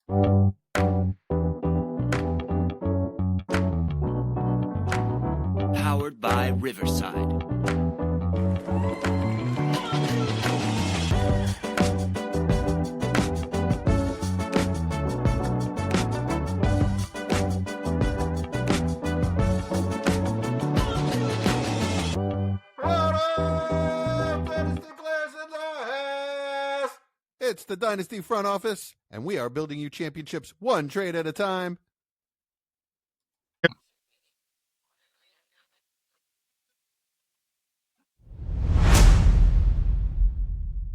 Powered by Riverside. It's the Dynasty front office, and we are building you championships one trade at a time.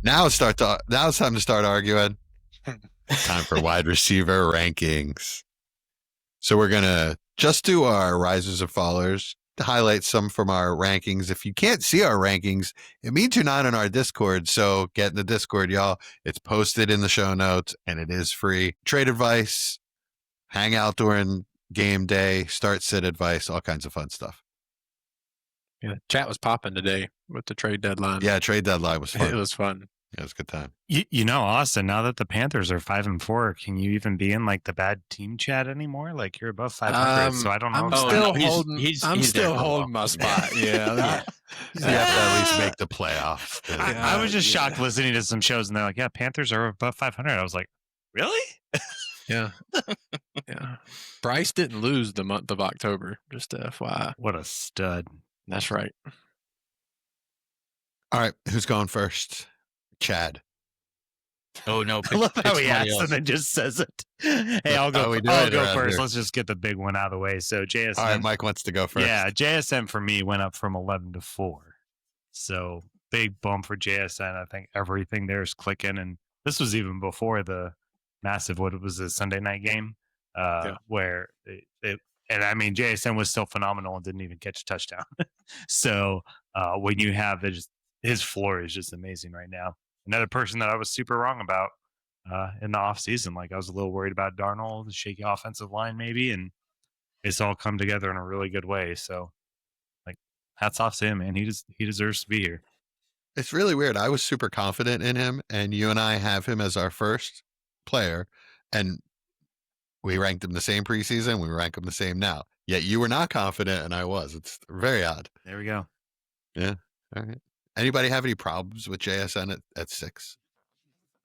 Now it's time to start arguing. Time for wide receiver rankings. So we're going to just do our risers and fallers to highlight some from our rankings. If you can't see our rankings, it means you're not in our Discord. So get in the Discord, y'all. It's posted in the show notes and it is free. Trade advice, hang out during game day, start sit advice, all kinds of fun stuff. Yeah, chat was popping today with the trade deadline. Yeah, trade deadline was fun. It was fun. Yeah, it was a good time. You know, Austin, now that the Panthers are 5-4, can you even be in like the bad team chat anymore? Like you're above 500, so I don't know. I'm still holding my spot. Yeah. You have to at least make the playoffs. I was just shocked listening to some shows and they're like, yeah, Panthers are above 500. I was like, really? Yeah. Yeah. Bryce didn't lose the month of October, just FYI. What a stud. That's right. All right, who's going first? Chad. Oh no! I love how he asks and then just says it. Hey, I'll go first. Let's just get the big one out of the way. So JSN. All right, Mike wants to go first. Yeah, JSN for me went up from 11 to 4. So big bump for JSN. I think everything there is clicking, and this was even before the massive the Sunday night game, where and I mean JSN was still phenomenal and didn't even catch a touchdown. So when you have his floor is just amazing right now. Another person that I was super wrong about in the offseason. Like I was a little worried about Darnold, the shaky offensive line maybe, and it's all come together in a really good way. So like hats off to him, man. He deserves to be here. It's really weird. I was super confident in him, and you and I have him as our first player, and we ranked him the same preseason. We rank him the same now. Yet you were not confident, and I was. It's very odd. There we go. Yeah. All right. Anybody have any problems with JSN at 6?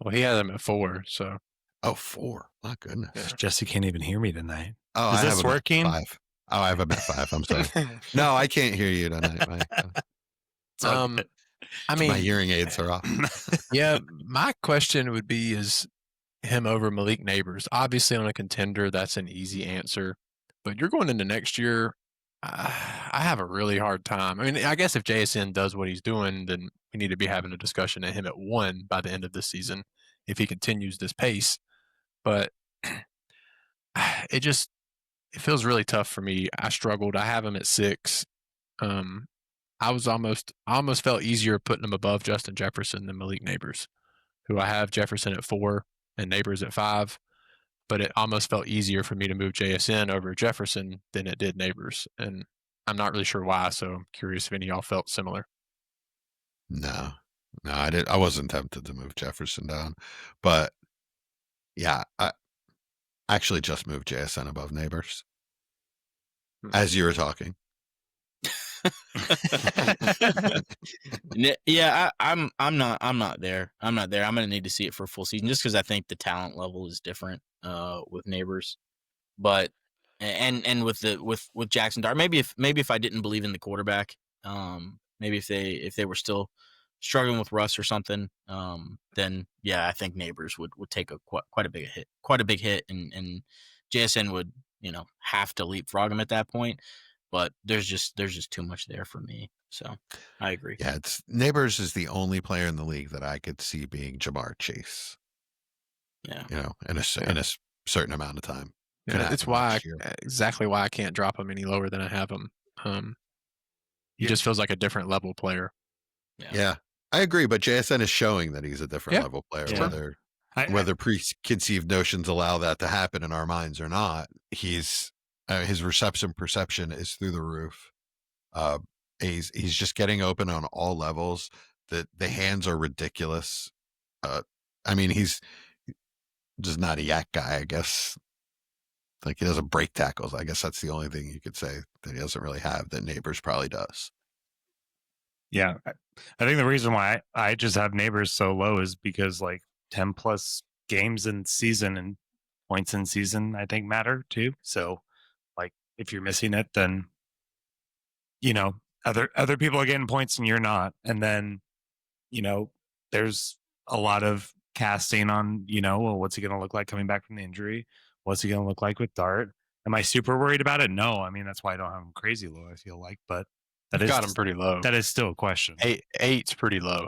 Well, he had him at 4, so. Oh, 4. My goodness. Yeah. Jesse can't even hear me tonight. Oh, is this working? 5. Oh, I have him at 5. I'm sorry. No, I can't hear you tonight, Mike. My hearing aids are off. Yeah, my question would be, is him over Malik Neighbors? Obviously, on a contender, that's an easy answer. But you're going into next year, I have a really hard time. I mean, I guess if JSN does what he's doing, then we need to be having a discussion at him at 1 by the end of this season if he continues this pace. But it feels really tough for me. I struggled. I have him at 6. I almost felt easier putting him above Justin Jefferson than Malik Neighbors, who I have Jefferson at 4 and Neighbors at 5. But it almost felt easier for me to move JSN over Jefferson than it did Neighbors. And I'm not really sure why, so I'm curious if any of y'all felt similar. No, I did. I wasn't tempted to move Jefferson down. But yeah, I actually just moved JSN above Neighbors as you were talking. Yeah, I'm not there. I'm gonna need to see it for a full season just because I think the talent level is different with Neighbors, but and with Jackson Dart, maybe if I didn't believe in the quarterback, maybe if they were still struggling with Russ or something, then yeah, I think Neighbors would take quite a big hit, and JSN would have to leapfrog him at that point. But there's just too much there for me. So I agree. Yeah, Neighbors is the only player in the league that I could see being Jamar Chase. Yeah. In a certain amount of time. Yeah, it's exactly why I can't drop him any lower than I have him. He just feels like a different level player. Yeah, I agree. But JSN is showing that he's a different level player, whether preconceived notions allow that to happen in our minds or not. His reception perception is through the roof. He's just getting open on all levels. The hands are ridiculous. I mean, just not a yak guy, I guess. Like, he doesn't break tackles. I guess that's the only thing you could say that he doesn't really have that Neighbors probably does. Yeah. I think the reason why I just have Neighbors so low is because like 10 plus games in season and points in season, I think matter too. So like if you're missing it, then, you know, other people are getting points and you're not. And then, you know, there's a lot of casting on, you know, well, what's he going to look like coming back from the injury? What's he going to look like with Dart? Am I super worried about it? No. I mean, that's why I don't have him crazy low, I feel like, but that is Got him pretty low. that is still a question. Eight's pretty low.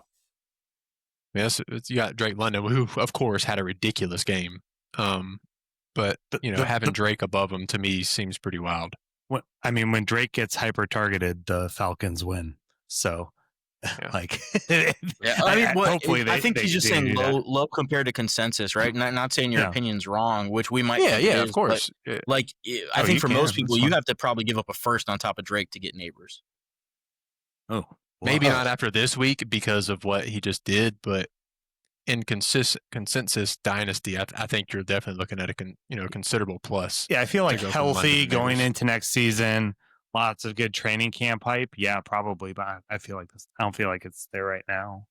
Yes, you got Drake London, who of course had a ridiculous game. But you know, having Drake above him to me seems pretty wild. When Drake gets hyper targeted, the Falcons win. So, like, hopefully I think he's just saying low compared to consensus, right? Not saying your opinion's wrong, which we might. Yeah, of course. Like, I think for most people, you have to probably give up a first on top of Drake to get Neighbors. Oh, maybe not after this week because of what he just did, but in consensus dynasty, I think you're definitely looking at a considerable plus. Yeah, I feel like healthy going into next season, lots of good training camp hype. Yeah, probably, but I feel like I don't feel like it's there right now.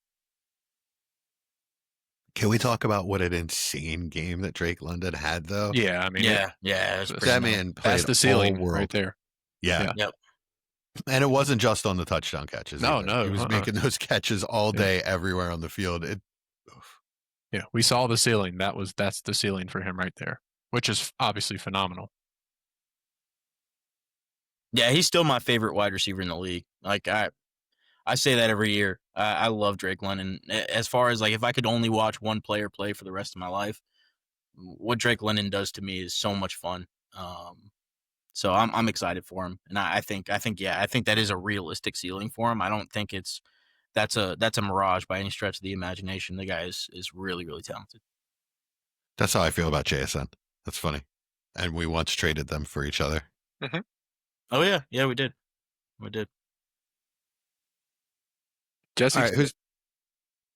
Can we talk about what an insane game that Drake London had, though? Yeah, I mean, that man played that's the ceiling all world right there. Yeah. Yep. And it wasn't just on the touchdown catches. No, He was making those catches all day, everywhere on the field. Yeah, we saw the ceiling. That's the ceiling for him right there, which is obviously phenomenal. Yeah, he's still my favorite wide receiver in the league. Like I say that every year. I love Drake London. As far as like if I could only watch one player play for the rest of my life, what Drake London does to me is so much fun. So I'm excited for him, and I think that is a realistic ceiling for him. I don't think that's a mirage by any stretch of the imagination. The guy is really, really talented. That's how I feel about JSN. That's funny. And we once traded them for each other. Mm-hmm. Oh yeah, we did. Jesse, right,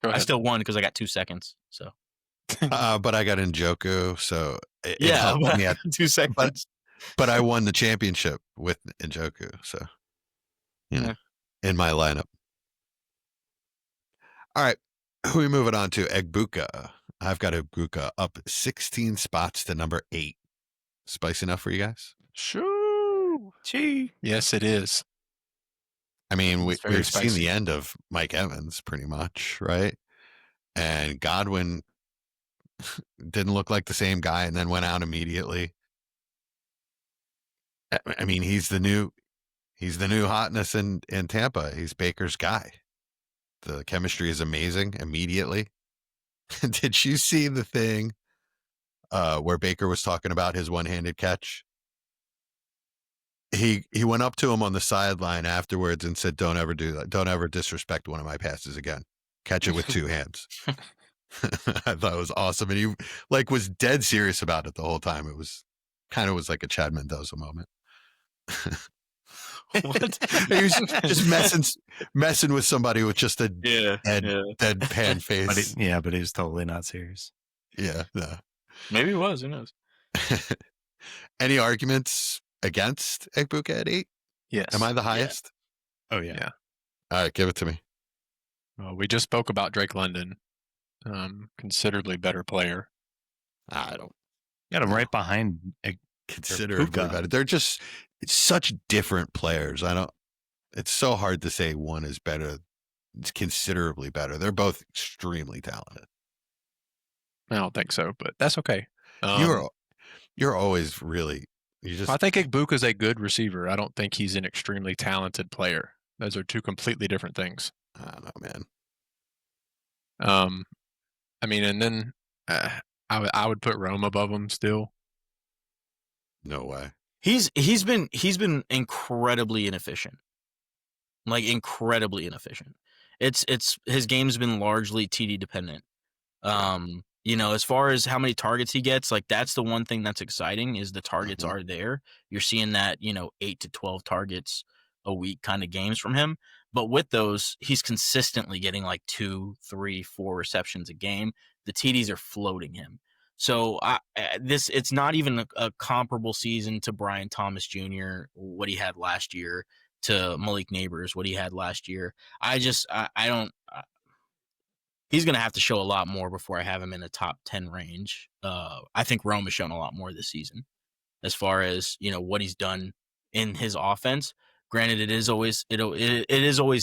I still won because I got 2 seconds. So, but I got Njoku, so it yeah, helped me at 2 seconds. But I won the championship with Njoku, so in my lineup. All right, who are we moving on to? Egbuka. I've got Egbuka up 16 spots to number 8. Spicy enough for you guys? Shoo! Gee. Yes, it is. I mean, we've spicy. seen the end of Mike Evans pretty much, right? And Godwin didn't look like the same guy and then went out immediately. I mean, he's the new hotness in Tampa. He's Baker's guy. The chemistry is amazing immediately. Did you see the thing where Baker was talking about his one-handed catch? He went up to him on the sideline afterwards and said, "Don't ever do that. Don't ever disrespect one of my passes again. Catch it with 2 hands." I thought it was awesome, and he was dead serious about it the whole time. It was like a Chad Mendoza moment. What? He was just messing with somebody with just a deadpan face. But he was totally not serious. Yeah, no. Maybe it was. Who knows? Any arguments against Egbuka at 8? Yes. Am I the highest? Oh yeah. All right, give it to me. Well, we just spoke about Drake London, considerably better player. I don't. Got him right behind Considerably better. They're just such different players. It's so hard to say one is better. It's considerably better. They're both extremely talented. I don't think so, but that's okay. You're always really. I think Egbuka is a good receiver. I don't think he's an extremely talented player. Those are 2 completely different things. I don't know, man. I mean, and then I would put Rome above him still. No way. He's been incredibly inefficient. Like incredibly inefficient. It's his game's been largely TD dependent. As far as how many targets he gets, like that's the one thing that's exciting is the targets are there. You're seeing that, 8 to 12 targets a week kind of games from him. But with those, he's consistently getting like 2, 3, 4 receptions a game. The TDs are floating him. So it's not even a comparable season to Brian Thomas Jr. what he had last year, to Malik Neighbors what he had last year. I don't. He's going to have to show a lot more before I have him in the top 10 range. I think Rome has shown a lot more this season as far as, what he's done in his offense. Granted, it is always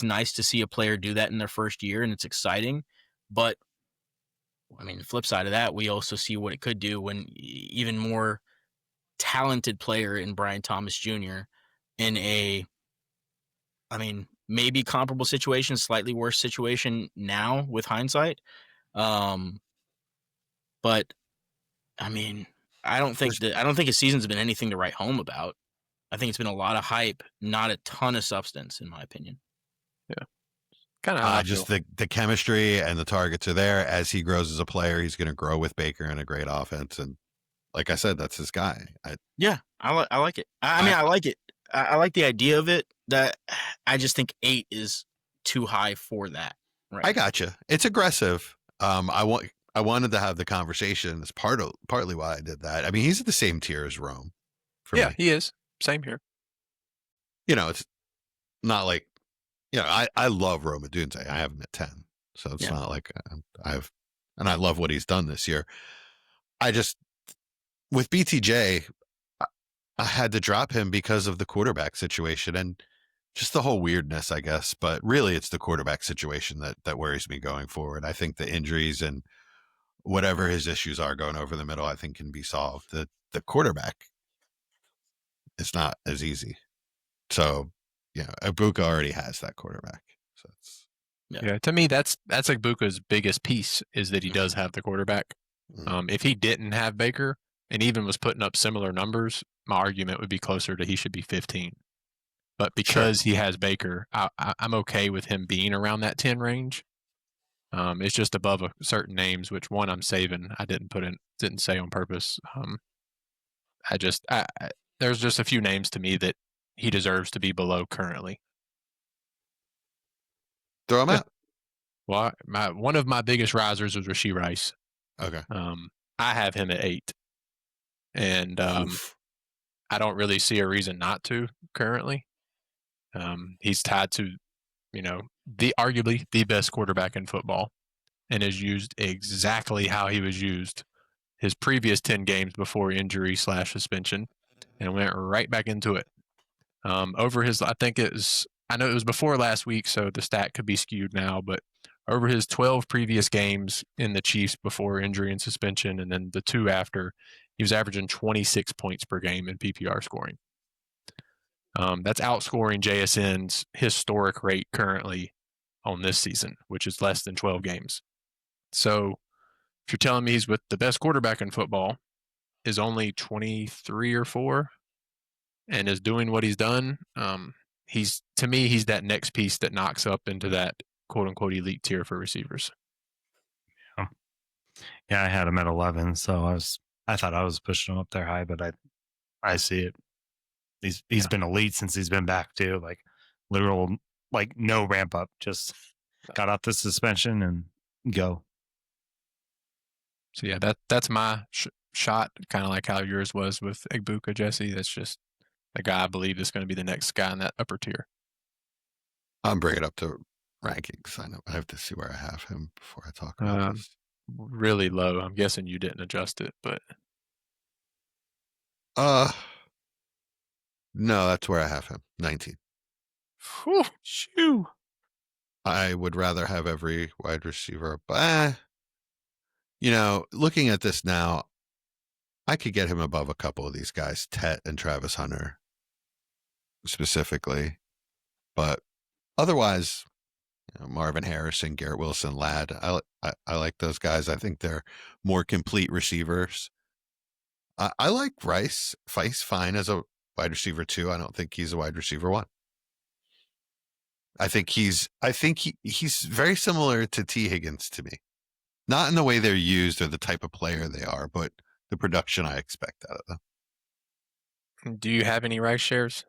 nice to see a player do that in their first year, and it's exciting. But I mean, the flip side of that, we also see what it could do when even more talented player in Brian Thomas Jr. in maybe comparable situation, slightly worse situation now with hindsight. But I mean, I don't think his season's been anything to write home about. I think it's been a lot of hype, not a ton of substance, in my opinion. Yeah. Kind of just the chemistry and the targets are there. As he grows as a player, he's going to grow with Baker and a great offense. And like I said, that's his guy. I like it. I like it. I like the idea of it. That I just think 8 is too high for that. Right. I gotcha. It's aggressive. I wanted to have the conversation. That's partly why I did that. I mean, he's at the same tier as Rome. Me. He is. Same here. It's not like, I love Rome Odunze. I have him at 10. So it's not like and I love what he's done this year. With BTJ, I had to drop him because of the quarterback situation and just the whole weirdness, I guess. But really, it's the quarterback situation that worries me going forward. I think the injuries and whatever his issues are going over the middle, I think can be solved. The quarterback is not as easy. So, Egbuka already has that quarterback. So it's to me, that's Egbuka's biggest piece is that he does have the quarterback. Mm-hmm. If he didn't have Baker and even was putting up similar numbers, my argument would be closer to he should be 15. But because he has Baker, I'm okay with him being around that 10 range. It's just above certain names, which one I'm saving. I didn't say on purpose. There's just a few names to me that he deserves to be below currently. Throw him out. Well, one of my biggest risers was Rashee Rice. Okay. I have him at 8, and I don't really see a reason not to currently. He's tied to, arguably the best quarterback in football, and is used exactly how he was used his previous 10 games before injury/suspension, and went right back into it. I know it was before last week, so the stat could be skewed now, but over his 12 previous games in the Chiefs before injury and suspension, and then the 2 after, he was averaging 26 points per game in PPR scoring. That's outscoring JSN's historic rate currently on this season, which is less than 12 games. So if you're telling me he's with the best quarterback in football, is only 23 or 4, and is doing what he's done, he's that next piece that knocks up into that quote unquote elite tier for receivers. Yeah, I had him at 11, so I thought I was pushing him up there high, but I see it. He's been elite since he's been back too, like literal, like no ramp up, just got off the suspension and go. So yeah, that's my shot, kind of like how yours was with Egbuka, Jesse. That's just the guy I believe is going to be the next guy in that upper tier. I'll bring it up to rankings. I have to see where I have him before I talk about this. Really low. I'm guessing you didn't adjust it, but no, that's where I have him. 19. Whew, shoo. I would rather have every wide receiver, but looking at this now, I could get him above a couple of these guys, Tet and Travis Hunter specifically. But otherwise, Marvin Harrison, Garrett Wilson, Ladd, I like those guys. I think they're more complete receivers. I like Rice fine as a wide receiver 2. I don't think he's a wide receiver 1. I think he's very similar to T. Higgins to me. Not in the way they're used or the type of player they are, but the production I expect out of them. Do you have any Rice shares?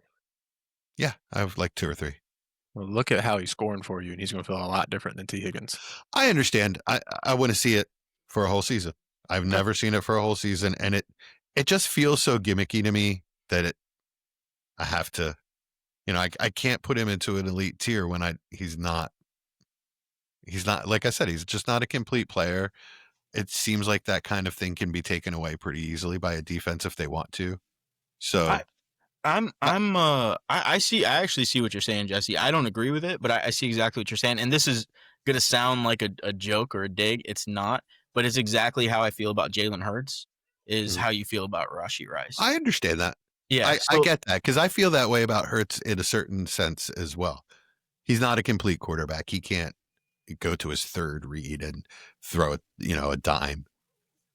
Yeah, I have like 2 or 3. Well, look at how he's scoring for you, and he's going to feel a lot different than T. Higgins. I understand. I want to see it for a whole season. I've never seen it for a whole season, and it just feels so gimmicky to me that I have to, I can't put him into an elite tier when he's not, like I said, he's just not a complete player. It seems like that kind of thing can be taken away pretty easily by a defense if they want to. So I actually see what you're saying, Jesse. I don't agree with it, but I see exactly what you're saying. And this is gonna sound like a joke or a dig. It's not, but it's exactly how I feel about Jalen Hurts. Is how you feel about Rashee Rice. I understand that. Yeah, I get that because I feel that way about Hurts in a certain sense as well. He's not a complete quarterback. He can't go to his third read and throw a dime.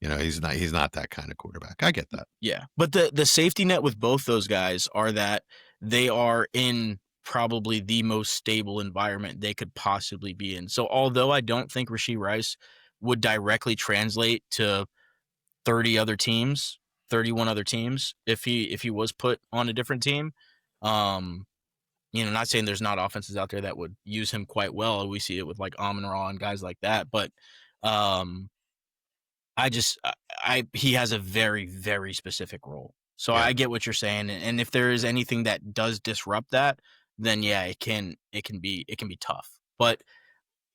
He's not that kind of quarterback. I get that. Yeah, but the safety net with both those guys are that they are in probably the most stable environment they could possibly be in. So although I don't think Rashee Rice would directly translate to 31 other teams if he was put on a different team, not saying there's not offenses out there that would use him quite well. We see it with like Amon-Ra and guys like that, but he has a very, very specific role. So I get what you're saying. And if there is anything that does disrupt that, then yeah, it can be tough. But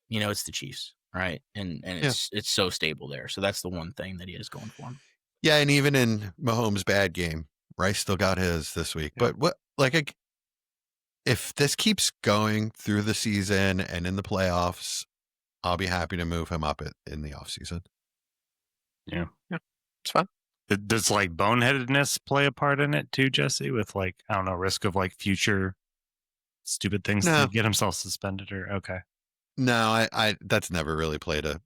it's the Chiefs, right? And it's so stable there. So that's the one thing that he is going for him. Yeah, and even in Mahomes' bad game, Rice still got his this week. Yeah. But if this keeps going through the season and in the playoffs, I'll be happy to move him up in the offseason. Yeah, it's fine. Does like boneheadedness play a part in it too, Jesse? With like, I don't know, risk of like future stupid things to get himself suspended or okay. No, I that's never really played a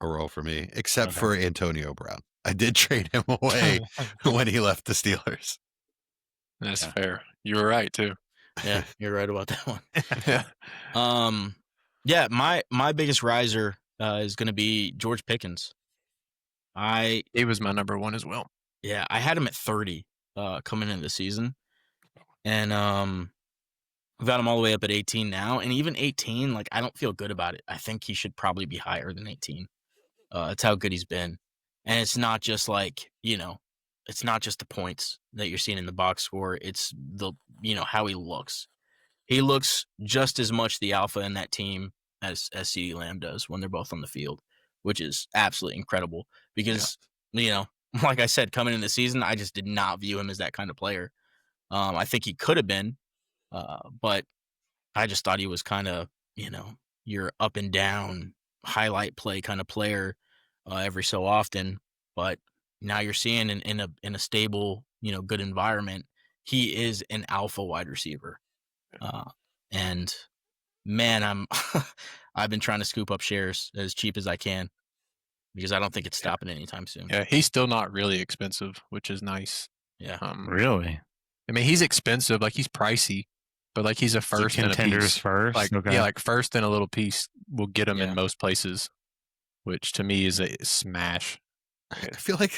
role for me, except for Antonio Brown. I did trade him away when he left the Steelers. That's fair. You were right too. Yeah, you're right about that one. Yeah. Yeah, my biggest riser is going to be George Pickens. He was my number one as well. Yeah, I had him at 30 coming into the season, and I've got him all the way up at 18 now. And even 18, like I don't feel good about it. I think he should probably be higher than 18. It's how good he's been, and it's not just like it's not just the points that you're seeing in the box score. It's the how he looks. He looks just as much the alpha in that team as CeeDee Lamb does when they're both on the field, which is absolutely incredible because, like I said, coming in the season, I just did not view him as that kind of player. I think he could have been, but I just thought he was kind of, your up and down highlight play kind of player every so often. But now you're seeing in a stable, good environment, he is an alpha wide receiver. And man, I've been trying to scoop up shares as cheap as I can because I don't think it's stopping anytime soon. Yeah, he's still not really expensive, which is nice. Yeah. Really? I mean, he's expensive, like he's pricey, but like he's a first and a contenders piece. first. Like okay. yeah, like first and a little piece will get him in most places, which to me is a smash. I feel like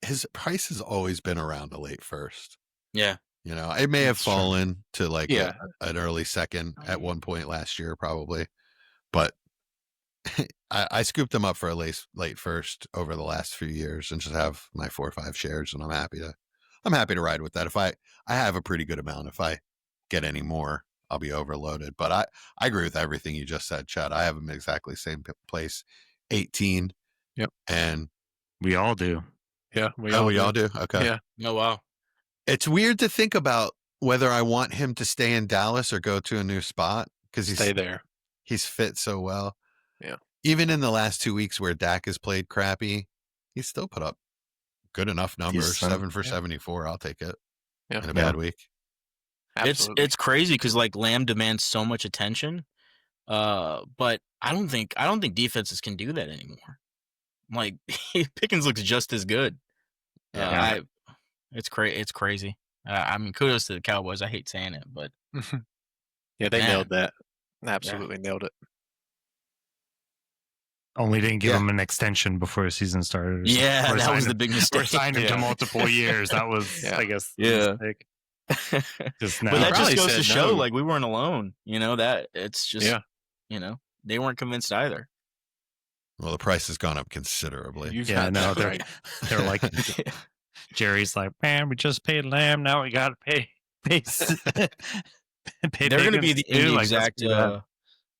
his price has always been around a late first. Yeah. It may have fallen to like an early second at one point last year, probably, but I scooped him up for a late first over the last few years and just have my 4 or 5 shares, and I'm happy to ride with that. If I have a pretty good amount. If I get any more, I'll be overloaded. But I agree with everything you just said, Chad. I have him exactly same place, 18. Yep, and we all do. Yeah, we all do. Okay. Yeah. Oh wow. It's weird to think about whether I want him to stay in Dallas or go to a new spot because stay there. He's fit so well. Yeah. Even in the last 2 weeks where Dak has played crappy, he's still put up good enough numbers. 7 for 74. I'll take it. Yeah. In a bad week. Absolutely. It's crazy because like Lamb demands so much attention, but I don't think defenses can do that anymore. Like Pickens looks just as good. It's crazy. I mean, kudos to the Cowboys. I hate saying it, but yeah, they nailed that. Absolutely nailed it. Only didn't give him an extension before the season started. Yeah, that was the big mistake. Or signed him to multiple years. That was, I guess, the mistake. Just now. But that just goes to show, like, we weren't alone. That it's just, they weren't convinced either. Well, the price has gone up considerably. You've Yeah, had no, that right. they're like Jerry's like, man, we just paid Lamb. Now we got to pay pay They're going to be Pickens in too. the Like, that's exact pretty bad.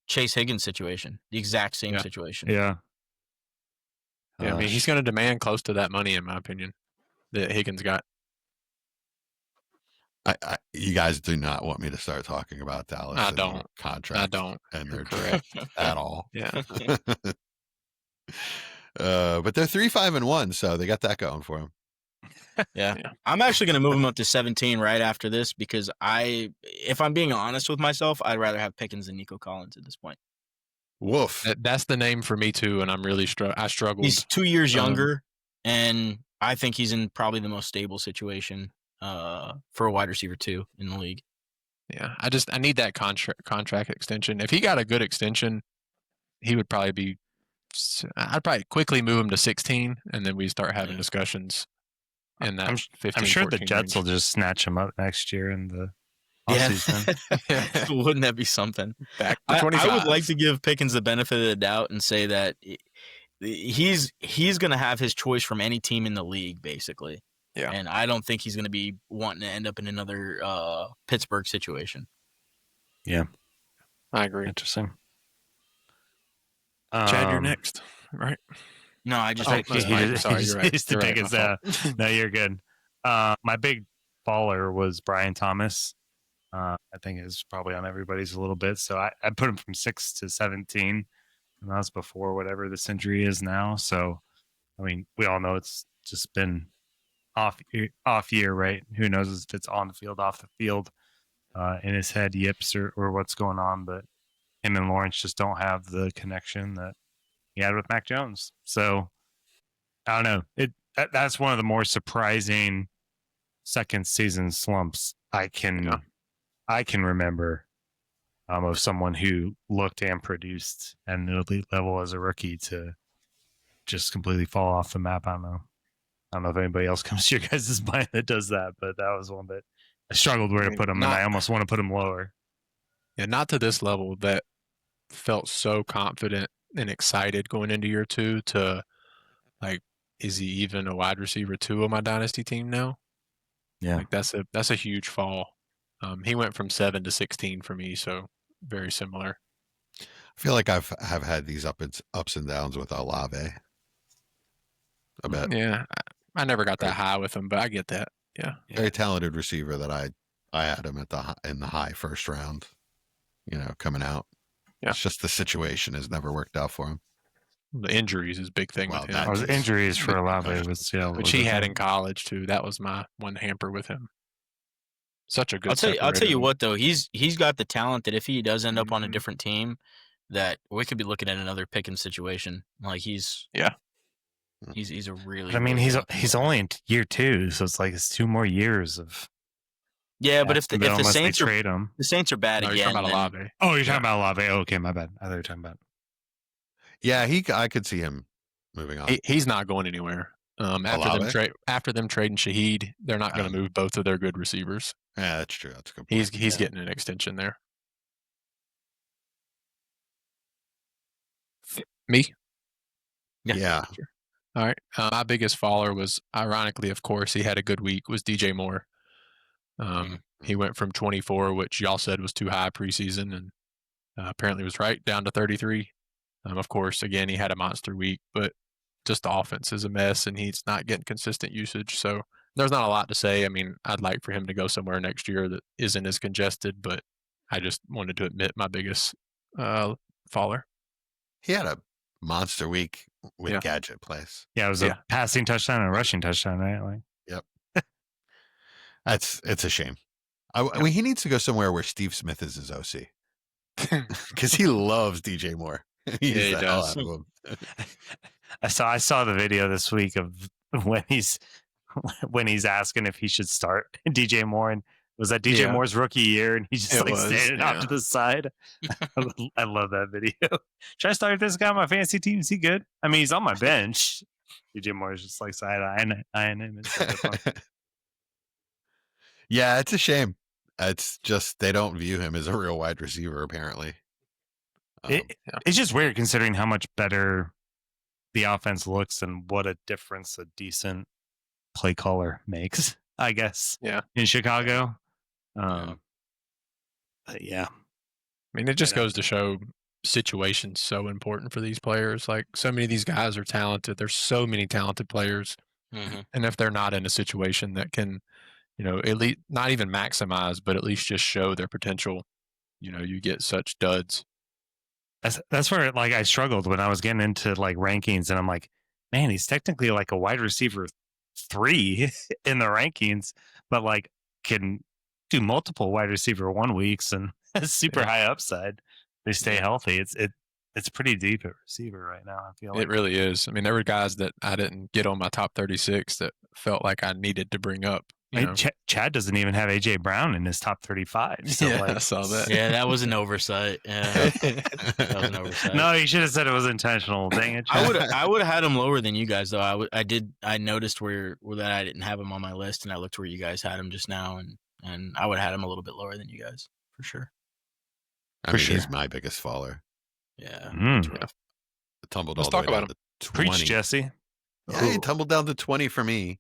Chase Higgins situation, the exact same Yeah. situation. Yeah. Yeah, I mean, he's going to demand close to that money, in my opinion, that Higgins got. You guys do not want me to start talking about Dallas. I and don't. their contract I don't. and You're their correct. draft at all. Yeah. But they're 3-5-1, so they got that going for them. Yeah. Yeah. I'm actually going to move him up to 17 right after this because if I'm being honest with myself, I'd rather have Pickens than Nico Collins at this point. Woof. That's the name for me too, and I'm really I struggled. He's 2 years younger, and I think he's in probably the most stable situation for a wide receiver too in the league. Yeah, I need that contract extension. If he got a good extension, he would probably be. I'd probably quickly move him to 16, and then we start having discussions. In that 15, I'm sure the 14 Jets range. will just snatch him up next year in the Yeah. offseason. Wouldn't that be something? Back to I 25. would like to give Pickens the benefit of the doubt and say that he's going to have his choice from any team in the league, basically. Yeah. And I don't think he's going to be wanting to end up in another Pittsburgh situation. Yeah. I agree. Interesting. Chad, you're next, right? No, I just Oh, think that's mine. Sorry, you're right. He's the You're right, biggest. my fault. No, you're good. My big faller was Brian Thomas. I think it's probably on everybody's a little bit. So I put him from 6 to 17, and that's before whatever this injury is now. So, I mean, we all know it's just been off year, right? Who knows if it's on the field, off the field, in his head, yips or what's going on. But him and Lawrence just don't have the connection that he had with Mac Jones. So I don't know. That's one of the more surprising second season slumps I can remember of someone who looked and produced at an elite level as a rookie to just completely fall off the map. I don't know if anybody else comes to your guys' mind that does that, but that was one that I struggled where to put him, and I almost want to put him lower. Yeah, not to this level. That felt so confident and excited going into year 2 to like, is he even a wide receiver 2 on my dynasty team now? Yeah. Like that's a huge fall. He went from 7 to 16 for me, so very similar. I feel like have had these ups and downs with Olave. I bet. Yeah, I never got that high with him, but I get that. Yeah. Very talented receiver that I had him in the high first round. Coming out. Yeah. It's just the situation has never worked out for him. The injuries is a big thing Well, with him. that Was is- injuries for Olave was Which he had in college too. That was my one hamper with him. Such a good. I'll tell you separator. what though, he's got the talent that if he does end up on a different team, that we could be looking at another Pickens situation. Like he's a really. I mean, really he's only in year 2, so it's like it's 2 more years of. Yeah, but if the unless they Saints are trade him. the Saints are bad No, you're again, talking about then- Olave. Oh, you're talking about Olave. Oh, okay, my bad. I thought you were talking about. Yeah, I could see him moving on. He's not going anywhere. After them trading Shaheed, they're not going to move both of their good receivers. Yeah, that's true. That's a good point. He's getting an extension there. Me? Yeah. All right. My biggest faller was, ironically, of course, he had a good week, was DJ Moore. He went from 24, which y'all said was too high preseason, and apparently was right, down to 33. Of course, again, he had a monster week, but just the offense is a mess, and he's not getting consistent usage. So there's not a lot to say. I mean, I'd like for him to go somewhere next year that isn't as congested, but I just wanted to admit my biggest faller. He had a monster week with gadget plays. Yeah, it was a passing touchdown and a rushing touchdown, right? Like, It's a shame. I mean, he needs to go somewhere where Steve Smith is his OC because he loves DJ Moore. He does. I saw the video this week of when he's asking if he should start DJ Moore, and was that DJ Moore's rookie year, and he's just standing off to the side. I love that video. Should I start this guy on my fantasy team? Is he good? I mean, he's on my bench. DJ Moore's just like side-eyeing him. It's kind of fun. Yeah, it's a shame. It's just they don't view him as a real wide receiver, apparently. It's just weird considering how much better the offense looks and what a difference a decent play caller makes, I guess. Yeah. In Chicago. Yeah. But yeah. I mean, it just goes to show situations so important for these players. Like, so many of these guys are talented. There's so many talented players. Mm-hmm. And if they're not in a situation that can, at least not even maximize, but at least just show their potential, you get such duds. That's where like I struggled when I was getting into like rankings, and I'm like, man, he's technically like a wide receiver 3 in the rankings, but like can do multiple wide receiver 1 weeks and super high upside. They stay healthy. It's pretty deep at receiver right now. I feel like It really is. I mean, there were guys that I didn't get on my top 36 that felt like I needed to bring up. Chad doesn't even have AJ Brown in his top 35. So I saw that. Yeah, that was an oversight. Yeah, that was an oversight. No, you should have said it was intentional. Dang it, Chad. I would have had him lower than you guys though. I noticed where that I didn't have him on my list, and I looked where you guys had him just now, and I would have had him a little bit lower than you guys for sure. I mean, he's my biggest faller. Yeah, Tumbled Let's all talk the way about down to 20. Preach, Jesse. Yeah, he tumbled down to 20 for me.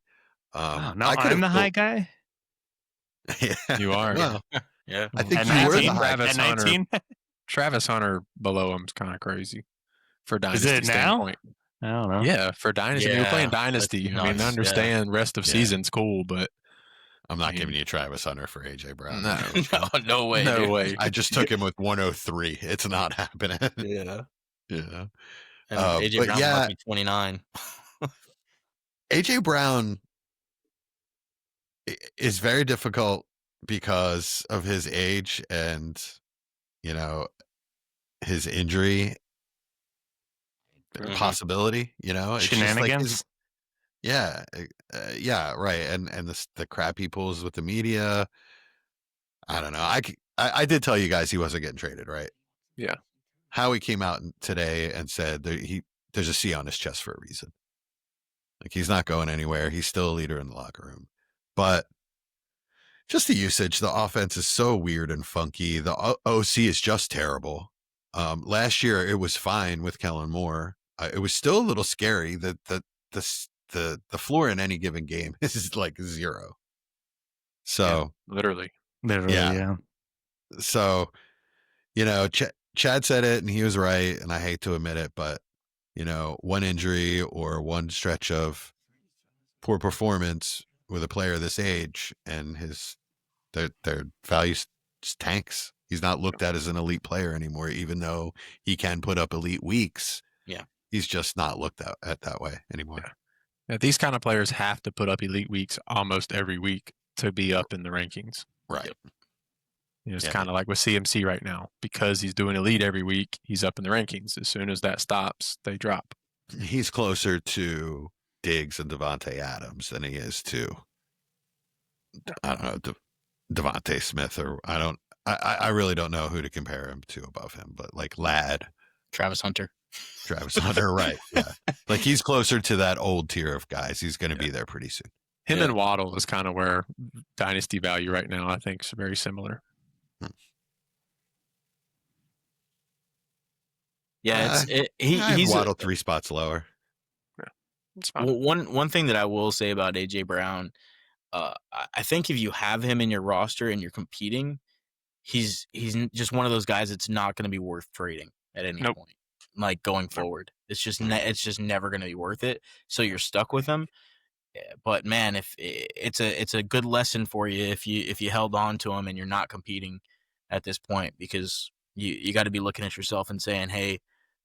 Now I'm the high guy. Yeah, You are. Well, yeah. I think At you were the 19? high. Travis At Hunter. 19? Travis Hunter below him is kind of crazy for Dynasty it now? standpoint. I don't know. Yeah, for Dynasty. I mean, you're playing Yeah, Dynasty. that's I mean, I nuts, understand rest of Yeah. season's cool, but I'm not giving you Travis Hunter for AJ Brown. no way. no dude. way. I just took him with 103. It's not happening. Yeah. Yeah. And But AJ Brown yeah. must be 29. AJ Brown is very difficult because of his age and, his injury possibility, It's just like Shenanigans. yeah, right. And the crap he pulls with the media. I don't know. I did tell you guys he wasn't getting traded, right? Yeah. Howie came out today and said that there's a C on his chest for a reason. Like, he's not going anywhere. He's still a leader in the locker room. But just the usage, the offense is so weird and funky. The OC is just terrible. Last year it was fine with Kellen Moore. It was still a little scary that the floor in any given game is like 0. So Literally. Yeah. So, Chad said it and he was right, and I hate to admit it, but one injury or one stretch of poor performance with a player this age and their value tanks. He's not looked at as an elite player anymore, even though he can put up elite weeks. Yeah. He's just not looked at that way anymore. Yeah, these kind of players have to put up elite weeks almost every week to be up in the rankings. Right. It's kind of like with CMC right now. Because he's doing elite every week, he's up in the rankings. As soon as that stops, they drop. He's closer to Diggs and Devontae Adams than he is to, I don't know, Devontae Smith, or I really don't know who to compare him to above him, but like Travis Hunter, right? Yeah, like he's closer to that old tier of guys. He's going to be there pretty soon. Him and Waddle is kind of where dynasty value right now, I think, is very similar. Yeah, he's Waddle 3 spots lower. It's fine. One thing that I will say about AJ Brown, I think if you have him in your roster and you're competing, he's just one of those guys that's not going to be worth trading at any point. Like going forward, it's just never going to be worth it. So you're stuck with him. But man, if it's a good lesson for you if you held on to him and you're not competing at this point, because you got to be looking at yourself and saying, hey,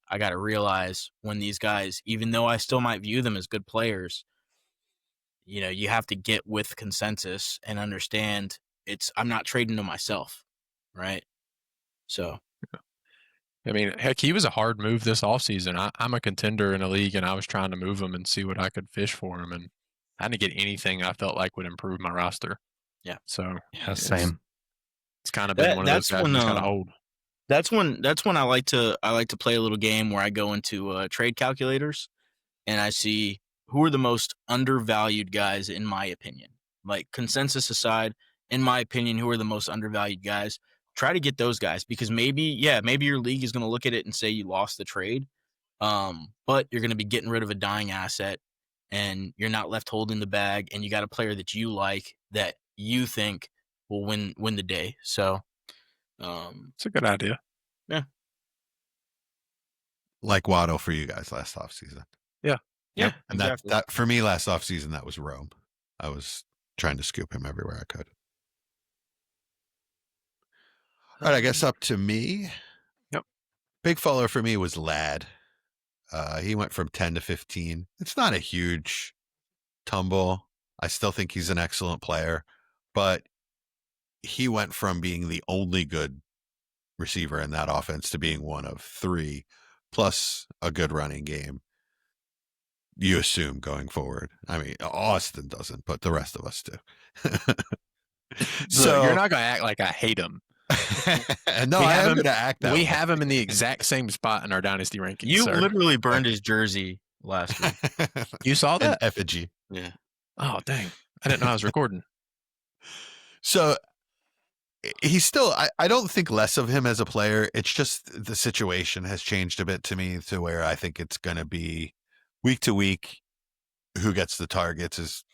I got to realize when these guys, even though I still might view them as good players, you have to get with consensus and understand I'm not trading to myself, right? So, I mean, heck, he was a hard move this offseason. I'm a contender in a league, and I was trying to move him and see what I could fish for him, and I didn't get anything I felt like would improve my roster. Yeah. So same. It's kind of been one of those guys you got to hold. That's when I like to play a little game where I go into trade calculators and I see who are the most undervalued guys in my opinion. Like, consensus aside, in my opinion, who are the most undervalued guys? Try to get those guys, because maybe your league is going to look at it and say you lost the trade, But you're going to be getting rid of a dying asset, and you're not left holding the bag, and you got a player that you like that you think will win the day. So, It's a good idea. Yeah. Like Waddle for you guys last offseason. Yeah, And exactly. that for me last offseason, that was Rome. I was trying to scoop him everywhere I could. All right, I guess up to me. Yep. Big follower for me was Ladd. He went from 10 to 15. It's not a huge tumble. I still think he's an excellent player, but he went from being the only good receiver in that offense to being one of 3, plus a good running game. You assume going forward. I mean, Austin doesn't, but the rest of us do. So you're not going to act like I hate him. No, I am going to act that way. We have him in the exact same spot in our dynasty rankings. You sir. literally burned his jersey last week. You saw An that? effigy. Yeah. Oh, dang. I didn't know I was recording. So he's still, I don't think less of him as a player. It's just the situation has changed a bit to me to where I think it's going to be week to week. Who gets the targets is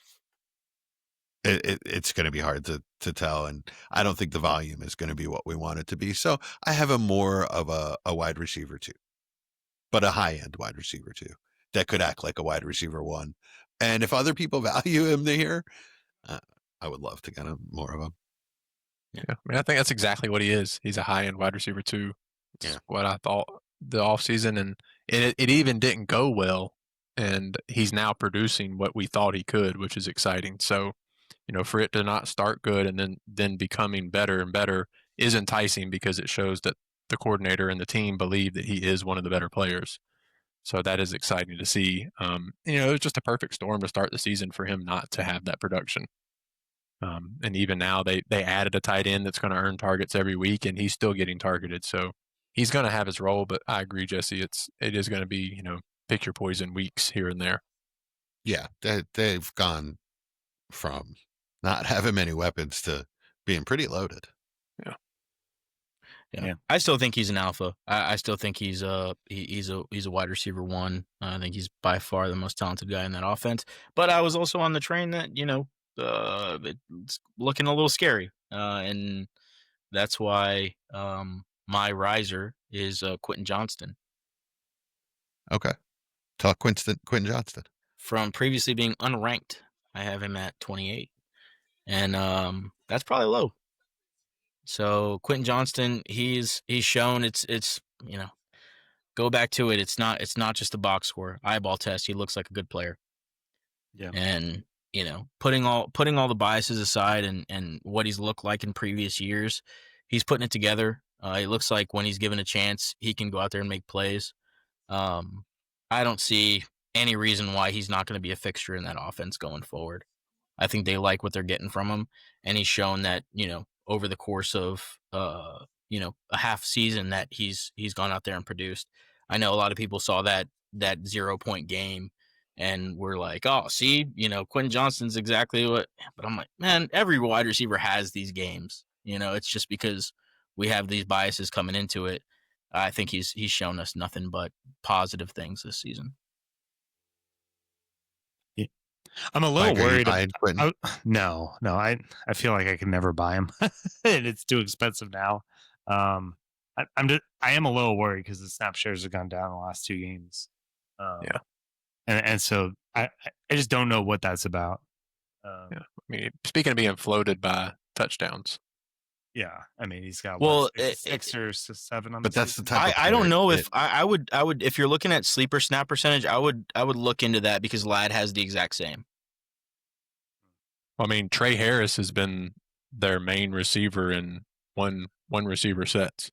it's going to be hard to tell. And I don't think the volume is going to be what we want it to be. So I have him more of a wide receiver 2, but a high end wide receiver 2 that could act like a wide receiver 1. And if other people value him here, I would love to get him more of him. Yeah, I mean, I think that's exactly what he is. He's a high-end wide receiver too. It's what I thought the offseason, and it even didn't go well, and he's now producing what we thought he could, which is exciting. So, for it to not start good and then becoming better and better is enticing because it shows that the coordinator and the team believe that he is one of the better players. So that is exciting to see. It was just a perfect storm to start the season for him not to have that production. And even now they added a tight end that's going to earn targets every week, and he's still getting targeted. So he's going to have his role, but I agree, Jesse. It is going to be, pick your poison weeks here and there. Yeah, they've gone from not having many weapons to being pretty loaded. Yeah. I still think he's an alpha. I still think he's a wide receiver 1. I think he's by far the most talented guy in that offense. But I was also on the train that it's looking a little scary, and that's why my riser is Quentin Johnston. Okay, talk Quentin Johnston. From previously being unranked, I have him at 28, and that's probably low. So Quentin Johnston, he's shown it's go back to it. It's not just a box score, eyeball test. He looks like a good player. Yeah, and putting all the biases aside and what he's looked like in previous years, he's putting it together. It looks like when he's given a chance, he can go out there and make plays. I don't see any reason why he's not going to be a fixture in that offense going forward. I think they like what they're getting from him, and he's shown that over the course of a half season that he's gone out there and produced. I know a lot of people saw that 0-point game and we're like, oh, see, Quentin Johnston's exactly what. But I'm like, man, every wide receiver has these games. It's just because we have these biases coming into it. I think he's shown us nothing but positive things this season. I'm a little worried. No. I feel like I can never buy him, and it's too expensive now. I am a little worried because the snap shares have gone down in the last 2 games. And so I just don't know what that's about. I mean, speaking of being floated by touchdowns. Yeah, I mean he's got 6 or 7 on. But that's the type. I don't know if I would if you're looking at sleeper snap percentage, I would look into that because Ladd has the exact same. I mean, Trey Harris has been their main receiver in one receiver sets.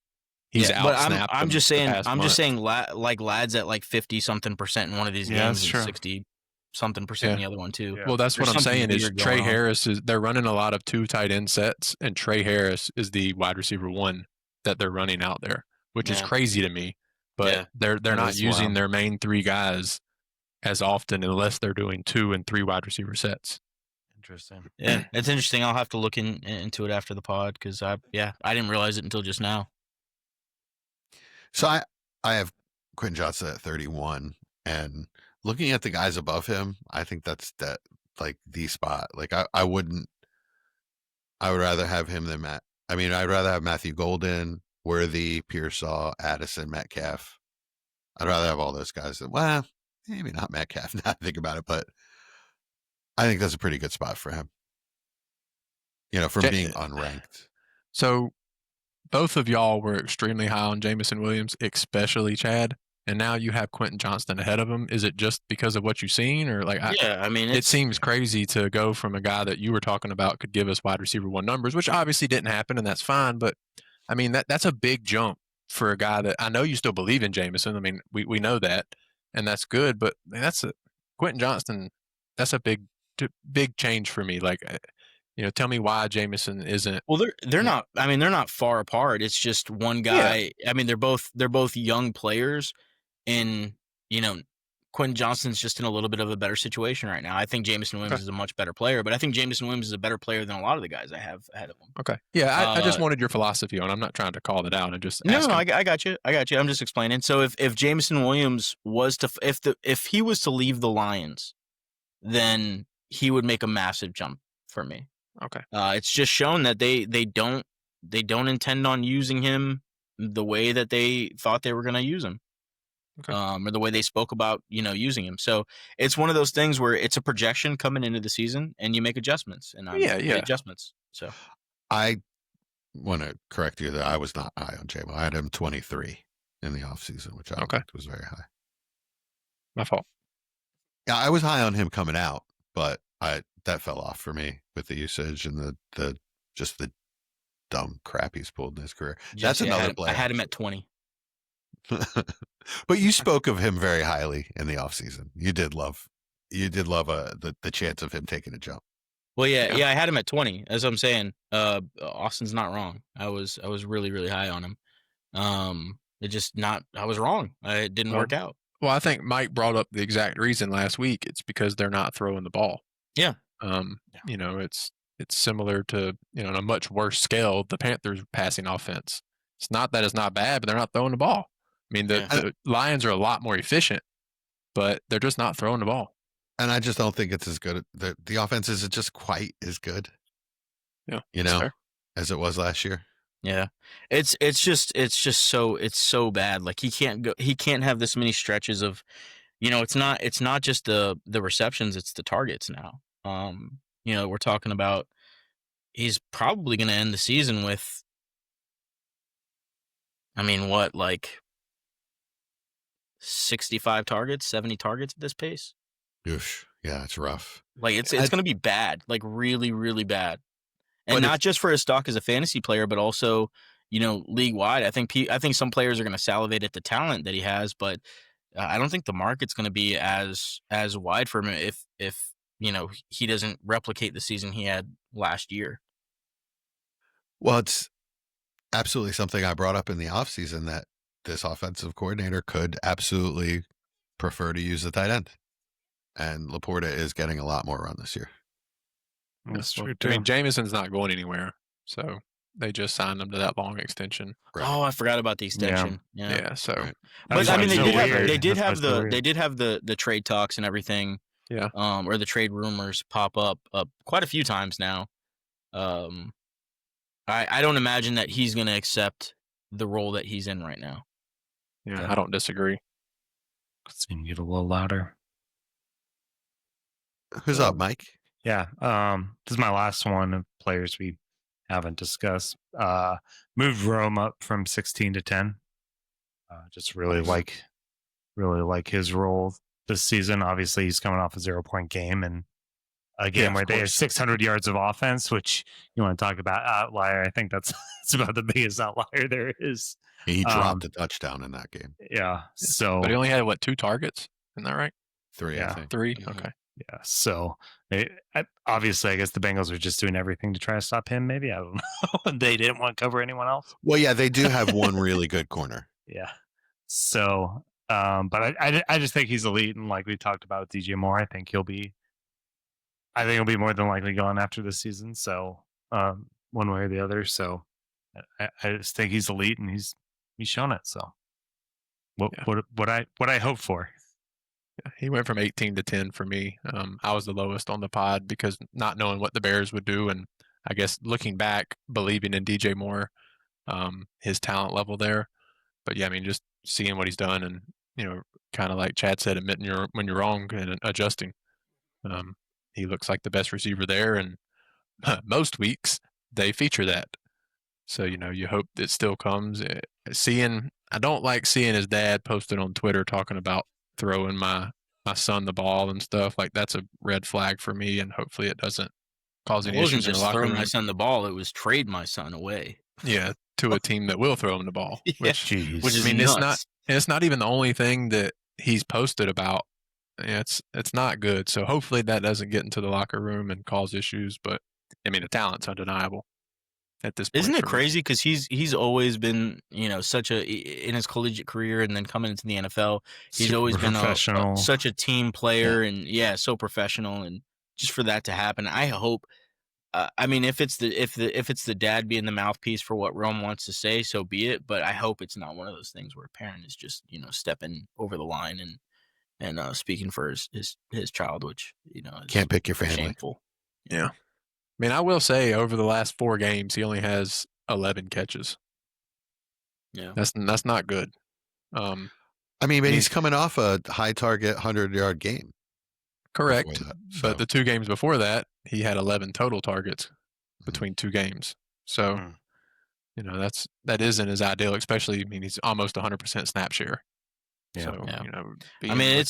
He's outsnapped. I'm just saying Ladd's at like 50-something% in one of these games, and 60-something% in the other one too. Yeah. Well, that's what I'm saying is Trey Harris they're running a lot of 2 tight end sets, and Trey Harris is the wide receiver 1 that they're running out there, which is crazy to me. But they're not using their main 3 guys as often unless they're doing 2 and 3 wide receiver sets. Interesting. Yeah, it's interesting. I'll have to look into it after the pod because I didn't realize it until just now. So I have Quentin Johnson at 31. And looking at the guys above him, I think that's like the spot. Like I would rather have him than Matt. I mean, I'd rather have Matthew Golden, Worthy, Pearsall, Addison, Metcalf. I'd rather have all those guys. Well, maybe not Metcalf now I think about it, but I think that's a pretty good spot for him. From being unranked. So both of y'all were extremely high on Jameson Williams, especially Chad, and now you have Quentin Johnston ahead of him. Is it just because of what you've seen, or it seems crazy to go from a guy that you were talking about could give us wide receiver 1 numbers, which obviously didn't happen, and that's fine. But I mean, that's a big jump for a guy that I know you still believe in Jameson. I mean, we know that, and that's good. But Quentin Johnston. That's a big change for me. Like, tell me why Jameson isn't. Well, they're not. I mean, they're not far apart. It's just one guy. Yeah. I mean, they're both young players, and Quentin Johnston's just in a little bit of a better situation right now. I think Jameson Williams is a much better player, but I think Jameson Williams is a better player than a lot of the guys I have ahead of him. Okay. Yeah, I just wanted your philosophy on. I'm not trying to call it out. I just no, I got you. I'm just explaining. So if Jameson Williams was to if he was to leave the Lions, then he would make a massive jump for me. Okay. It's just shown that they don't intend on using him the way that they thought they were going to use him. Okay. Or the way they spoke about, using him. So it's one of those things where it's a projection coming into the season and you make adjustments and made adjustments. So I want to correct you that I was not high on J-Mo. I had him 23 in the offseason, which I thought was very high. My fault. Yeah, I was high on him coming out, but that fell off for me with the usage and the dumb crap he's pulled in his career. That's another player. I had him at 20. But you spoke of him very highly in the offseason. You did love the chance of him taking a jump. Well, yeah, I had him at 20. As I'm saying, Austin's not wrong. I was really, really high on him. I was wrong. It didn't work out. Well, I think Mike brought up the exact reason last week. It's because they're not throwing the ball. Yeah. It's similar to, on a much worse scale, the Panthers passing offense. It's not that it's not bad, but they're not throwing the ball. I mean, the Lions are a lot more efficient, but they're just not throwing the ball. And I just don't think it's as good. The offense isn't just quite as good. Yeah. As it was last year. Yeah. It's just so bad. Like he can't have this many stretches of, it's not just the receptions, it's the targets now. We're talking about he's probably going to end the season with, 65 targets, 70 targets at this pace. Oof. Yeah, it's rough. Like it's going to be bad, like really, really bad. And not just for his stock as a fantasy player, but also, league wide. I think some players are going to salivate at the talent that he has, but I don't think the market's going to be as wide for him if he doesn't replicate the season he had last year. Well, it's absolutely something I brought up in the offseason that this offensive coordinator could absolutely prefer to use the tight end. And Laporta is getting a lot more run this year. That's true too. I mean, Jameson's not going anywhere, so they just signed him to that long extension. Right. Oh, I forgot about the extension. Yeah. So, right. But I mean, they did have the trade talks and everything. Yeah. Or the trade rumors pop up quite a few times now. I don't imagine that he's going to accept the role that he's in right now. Yeah, I don't disagree. Let's see him get a little louder. Who's up, Mike? Yeah. This is my last one of players we haven't discussed. Moved Rome up from 16 to 10. Just really like his role this season. Obviously, he's coming off a 0-point game and a game where they have 600 yards of offense, which you want to talk about outlier. I think that's about the biggest outlier there is. He dropped a touchdown in that game. Yeah. So, but he only had 2 targets? Isn't that right? 3, yeah. I think. 3. Mm-hmm. Okay. Yeah. So obviously, I guess the Bengals are just doing everything to try to stop him. Maybe I don't know. They didn't want to cover anyone else. Well, yeah, they do have one really good corner. Yeah. So, but I just think he's elite, and like we talked about with DJ Moore, I think he'll be more than likely gone after this season. So, one way or the other. So, I just think he's elite, and he's shown it. So, What I hope for. He went from 18 to 10 for me. I was the lowest on the pod because not knowing what the Bears would do, and I guess looking back, believing in DJ Moore, his talent level there. But yeah, I mean, just seeing what he's done, and kind of like Chad said, admitting when you're wrong and adjusting. He looks like the best receiver there, and most weeks they feature that. So you hope it still comes. I don't like seeing his dad posted on Twitter talking about throwing my son the ball and stuff. Like, that's a red flag for me, and hopefully it doesn't cause any It wasn't issues in the just locker throwing room. my son the ball; it was trade my son away. Yeah, to a team that will throw him the ball. Yeah. Which Is I mean, nuts. it's not even the only thing that he's posted about. Yeah, it's not good. So hopefully that doesn't get into the locker room and cause issues. But I mean, the talent's undeniable at this point. Isn't it for me. crazy? Because he's always been such in his collegiate career, and then coming into the NFL, he's Super always been professional. such a team player, and so professional. And just for that to happen, I hope. I mean, if it's the dad being the mouthpiece for what Rome wants to say, so be it. But I hope it's not one of those things where a parent is just stepping over the line and speaking for his child, which is Can't pick your family. shameful. Yeah. I mean, I will say over the last 4 games, he only has 11 catches. Yeah, That's not good. I mean, but he's coming off a high target 100-yard game. Correct. Before that, so. But the 2 games before that, he had 11 total targets between 2 games. So, that isn't his ideal, especially, I mean, he's almost 100% snap share. Yeah. So, I mean,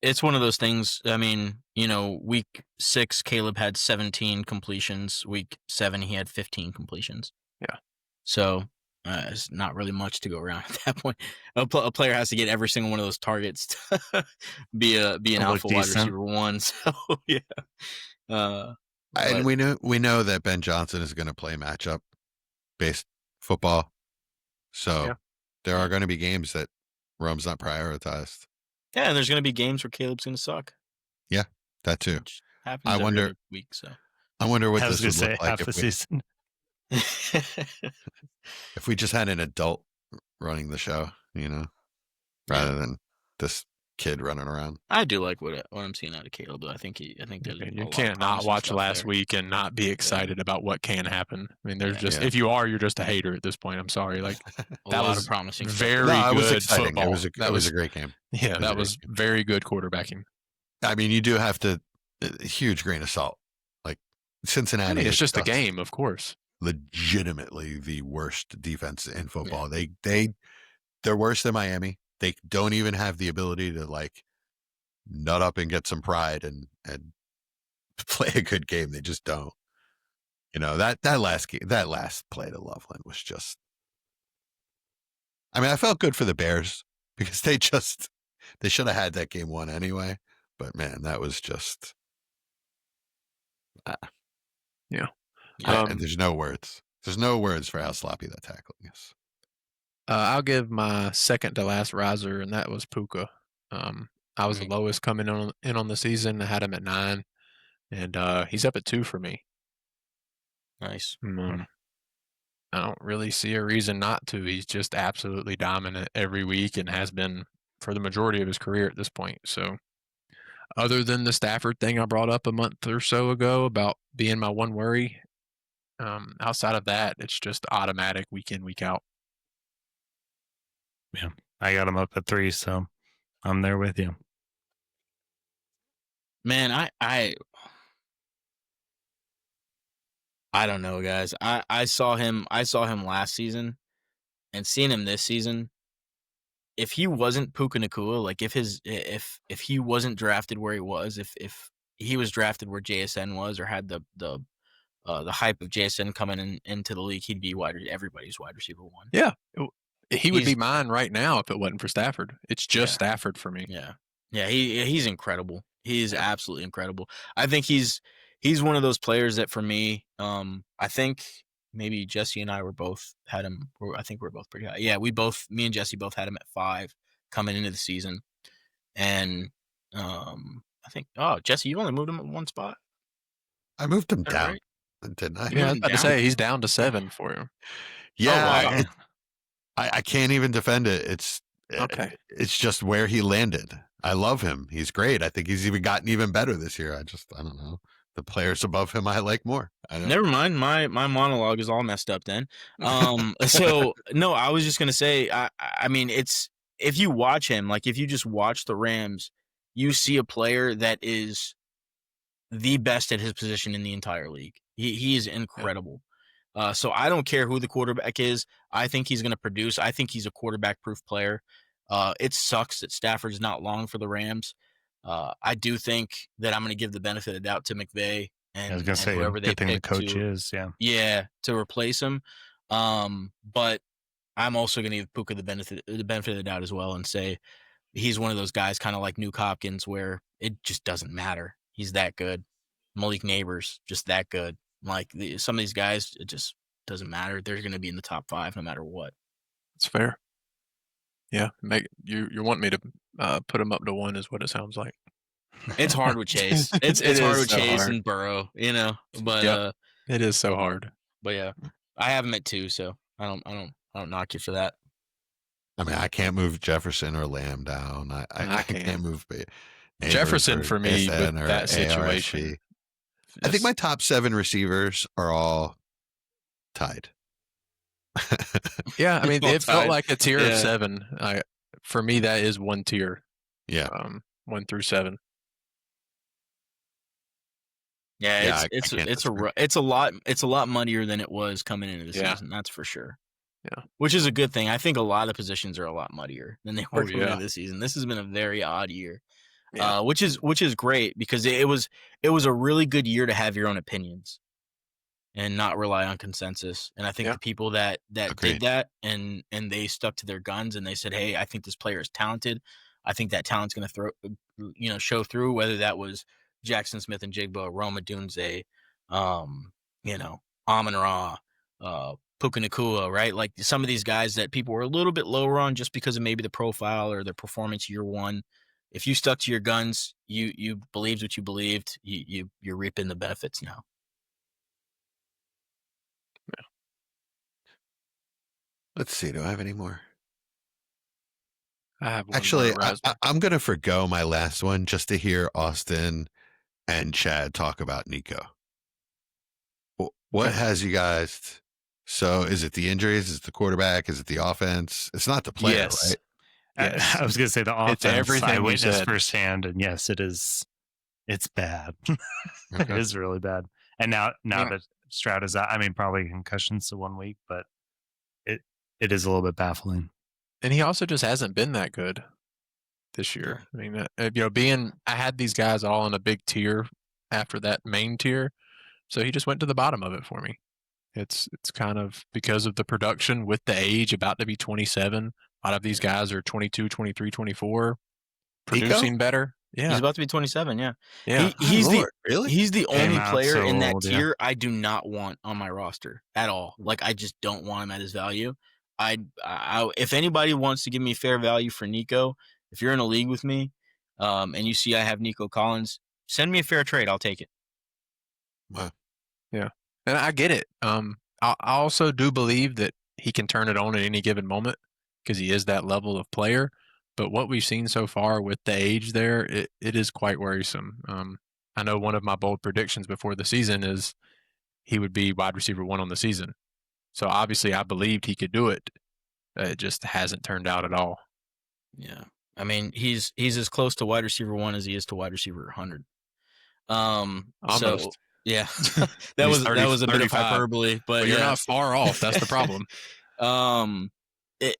it's one of those things. I mean, week 6, Caleb had 17 completions. Week 7, he had 15 completions. Yeah. So it's not really much to go around at that point. A player has to get every single one of those targets to be an alpha wide receiver 1. So yeah. And we know that Ben Johnson is going to play matchup based football. So there are going to be games that Rome's not prioritized. Yeah, and there's going to be games where Caleb's going to suck. Yeah, that too. Which happens I every wonder- other week. So I wonder what I was this going would to look say like half the season. if we just had an adult running the show, rather than this kid running around. I do like what I'm seeing out of Caleb, though. I think there's a you lot can't of not promising watch stuff last there. week and not be excited about what can happen. I mean, there's just Yeah. if you're just a hater at this point. I'm sorry. Like, A that lot was of promising stuff. very No, it good was exciting. football. It was a great game. Yeah, was a that great was game. very good quarterbacking. I mean, you do have to a huge grain of salt. Like Cincinnati, I mean, it's is just a game, of course. legitimately the worst defense in football. They're worse than Miami. They don't even have the ability to nut up and get some pride and play a good game. They just don't. That last play to Loveland was just. I mean, I felt good for the Bears because they should have had that game won anyway. But man, that was just. Yeah. There's no words. There's no words for how sloppy that tackling is. I'll give my second to last riser, and that was Puka. I was the lowest coming in on the season. I had him at 9, and he's up at 2 for me. Nice. I don't really see a reason not to. He's just absolutely dominant every week and has been for the majority of his career at this point. So, other than the Stafford thing I brought up a month or so ago about being my one worry, outside of that, it's just automatic week in, week out. Yeah, I got him up at 3, so I'm there with you. Man, I don't know, guys. I saw him last season, and seeing him this season. If he wasn't Puka Nacua, like if he wasn't drafted where he was, if he was drafted where JSN was, or had the hype of JSN coming into the league, he'd be everybody's wide receiver 1. Yeah, he would be mine right now if it wasn't for Stafford. It's just Stafford for me. Yeah, he's incredible. He is absolutely incredible. I think he's one of those players that for me, I think maybe Jesse and I had him. I think we're both pretty high. Yeah, me and Jesse both had him at 5 coming into the season, and I think Jesse, you only moved him at 1 spot. I moved him down, right? didn't I? Yeah, I was about to say he's down to 7 for you. Yeah, wow. I can't even defend it. Okay. It's just where he landed. I love him. He's great. I think he's even gotten even better this year. I don't know. The players above him I like more. Never mind. My monologue is all messed up then. So no, I was just gonna say. I mean, it's if you watch him, like if you just watch the Rams, you see a player that is the best at his position in the entire league. He is incredible. So I don't care who the quarterback is. I think he's going to produce. I think he's a quarterback-proof player. It sucks that Stafford's not long for the Rams. I do think that I'm going to give the benefit of the doubt to McVay I was and gonna say, whoever they good thing the pick coach to, is, yeah. yeah, to replace him. But I'm also going to give Puka the benefit of the doubt as well and say he's one of those guys, kind of like Nico Collins, where it just doesn't matter. He's that good. Malik Neighbors, just that good. Like some of these guys, it just doesn't matter. They're going to be in the top 5 no matter what. That's fair. Yeah, you want me to put him up to 1 is what it sounds like. It's hard with Chase. It's hard with Chase and Burrow, you know. But Yep. It is so hard. But yeah, I have him at 2, so I don't knock you for that. I mean, I can't move Jefferson or Lamb down. I can't move Jefferson for me with that situation. I think my top 7 receivers are all tied. Yeah, I mean, it felt like a tier of Yeah. 7. For me, that is one tier. Yeah. 1 through 7. Yeah, I can't disagree. it's a lot muddier than it was coming into the season. That's for sure. Yeah, which is a good thing. I think a lot of positions are a lot muddier than they were coming yeah. into the season. This has been a very odd year, Yeah. which is great because it was a really good year to have your own opinions and not rely on consensus. And I think the people that Agreed. did that and they stuck to their guns and they said, "Hey, I think this player is talented. I think that talent's going to show through." Whether that was Jaxon Smith-Njigba, Rome Odunze, Amon-Ra, Puka Nacua, right? Like some of these guys that people were a little bit lower on just because of maybe the profile or their performance year one. If you stuck to your guns, you believed what you believed, you're reaping the benefits now. Yeah. Let's see. Do I have any more? I have one Actually, more, I'm going to forgo my last one just to hear Austin and Chad talk about Nico. What has you guys? So is it the injuries? Is it the quarterback? Is it the offense? It's not the player, Yes. right? Yes. I was going to say the It's offense. everything I you witnessed said. firsthand, and yes, it is. It's bad. It Okay. is really bad. And now that Stroud is out, I mean, probably concussions to 1 week, but it is a little bit baffling. And he also just hasn't been that good this year. I mean, I had these guys all in a big tier after that main tier, so he just went to the bottom of it for me. It's kind of because of the production with the age, about to be 27. A lot of these guys are 22, 23, 24, producing better. Yeah, He's about to be 27. Yeah, yeah. He's really? He's the only out player so in that old, yeah. tier I do not want on my roster at all. Like I just don't want him at his value. I if anybody wants to give me fair value for Nico, if you're in a league with me, and you see I have Nico Collins, send me a fair trade. I'll take it. Wow. Yeah, and I get it. I also do believe that he can turn it on at any given moment because he is that level of player. But what we've seen so far with the age there, it is quite worrisome. I know one of my bold predictions before the season is he would be wide receiver 1 on the season. So obviously I believed he could do it. It just hasn't turned out at all. Yeah, I mean he's as close to wide receiver 1 as he is to wide receiver 100. Almost. So yeah, that was a bit of 35. hyperbole, but You're yeah. not far off. That's the problem.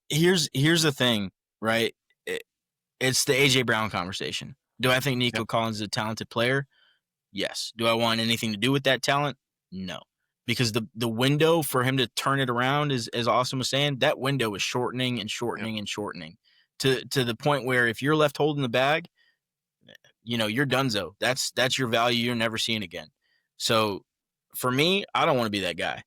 Here's the thing, right? It's the AJ Brown conversation. Do I think Nico Collins is a talented player? Yes. Do I want anything to do with that talent? No. Because the window for him to turn it around is, as Austin was saying, that window is shortening and shortening and shortening to the point where if you're left holding the bag, you're donezo. That's your value you're never seeing again. So for me, I don't want to be that guy.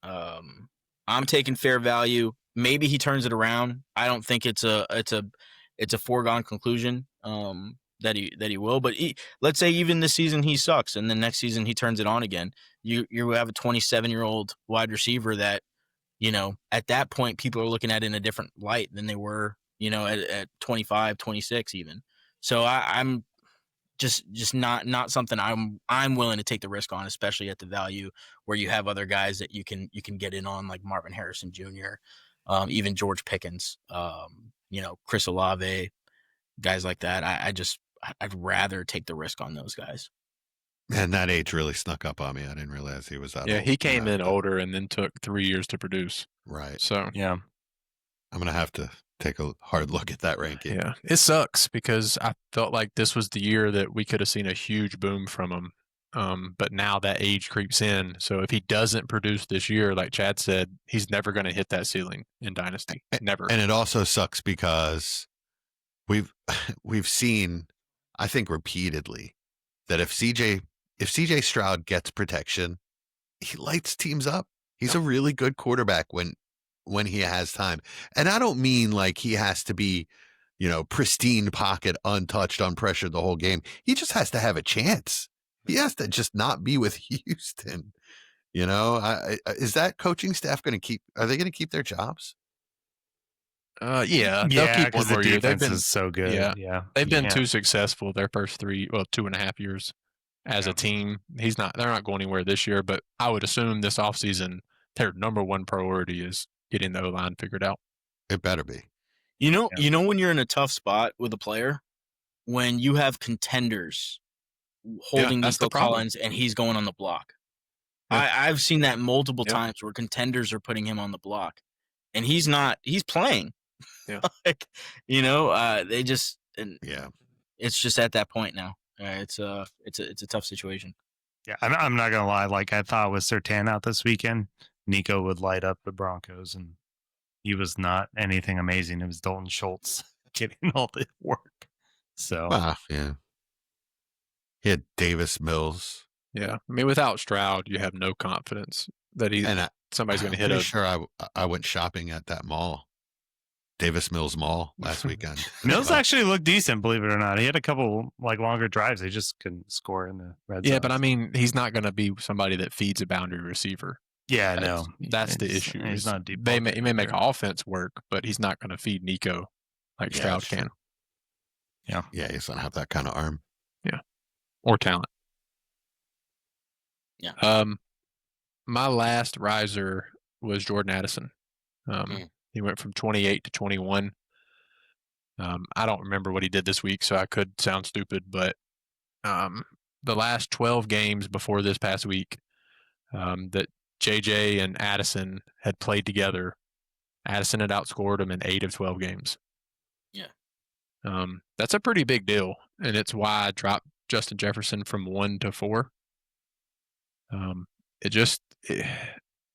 I'm taking fair value. Maybe he turns it around. I don't think it's a foregone conclusion that he will. But let's say even this season he sucks, and the next season he turns it on again. You have a 27-year-old wide receiver that, at that point people are looking at in a different light than they were, at 25, 26 even. So I'm just not something I'm willing to take the risk on, especially at the value where you have other guys that you can get in on, like Marvin Harrison Jr., even George Pickens, Chris Olave, guys like that. I'd rather take the risk on those guys. And that age really snuck up on me. I didn't realize he was that Yeah, old. he came in older and then took 3 years to produce. Right. So Yeah. I'm going to have to take a hard look at that ranking. yeah, it sucks because I felt like this was the year that we could have seen a huge boom from him. But now that age creeps in. So if he doesn't produce this year, like Chad said, he's never going to hit that ceiling in Dynasty. Never. And it also sucks because we've seen, I think repeatedly, that if CJ Stroud gets protection, he lights teams up. He's a really good quarterback when he has time. And I don't mean like he has to be, pristine pocket, untouched, unpressured the whole game. He just has to have a chance. He has to just not be with Houston. Is that coaching staff are they going to keep their jobs? Yeah, they'll keep one the more year. They've defense been is so good. Yeah. they've been too successful their first 2.5 years as a team. They're not going anywhere this year, but I would assume this offseason their number one priority is getting the O-line figured out. It better be. When you're in a tough spot with a player, when you have contenders holding Nico Collins and he's going on the block. Yeah. I've seen that multiple times where contenders are putting him on the block and he's playing. Yeah. They just, it's just at that point now. It's a tough situation. Yeah. I'm not going to lie. Like I thought with Surtain out this weekend, Nico would light up the Broncos, and he was not anything amazing. It was Dalton Schultz getting all the work. So, yeah. He had Davis Mills. Yeah. I mean, without Stroud, you have no confidence that somebody's going to hit it. Sure, I went shopping at that mall, Davis Mills Mall, last weekend. Mills actually looked decent, believe it or not. He had a couple longer drives. They just couldn't score in the red zone. Yeah, but I mean, he's not going to be somebody that feeds a boundary receiver. Yeah, no. That's the issue. He's not deep. He may make offense work, but he's not going to feed Nico like Stroud can. Yeah. Yeah, he doesn't have that kind of arm. Yeah. Or talent. Yeah. My last riser was Jordan Addison. He went from 28 to 21. I don't remember what he did this week, so I could sound stupid, but the last 12 games before this past week that JJ and Addison had played together, Addison had outscored him in 8 of 12 games. Yeah. That's a pretty big deal, and it's why I dropped Justin Jefferson from 1 to 4.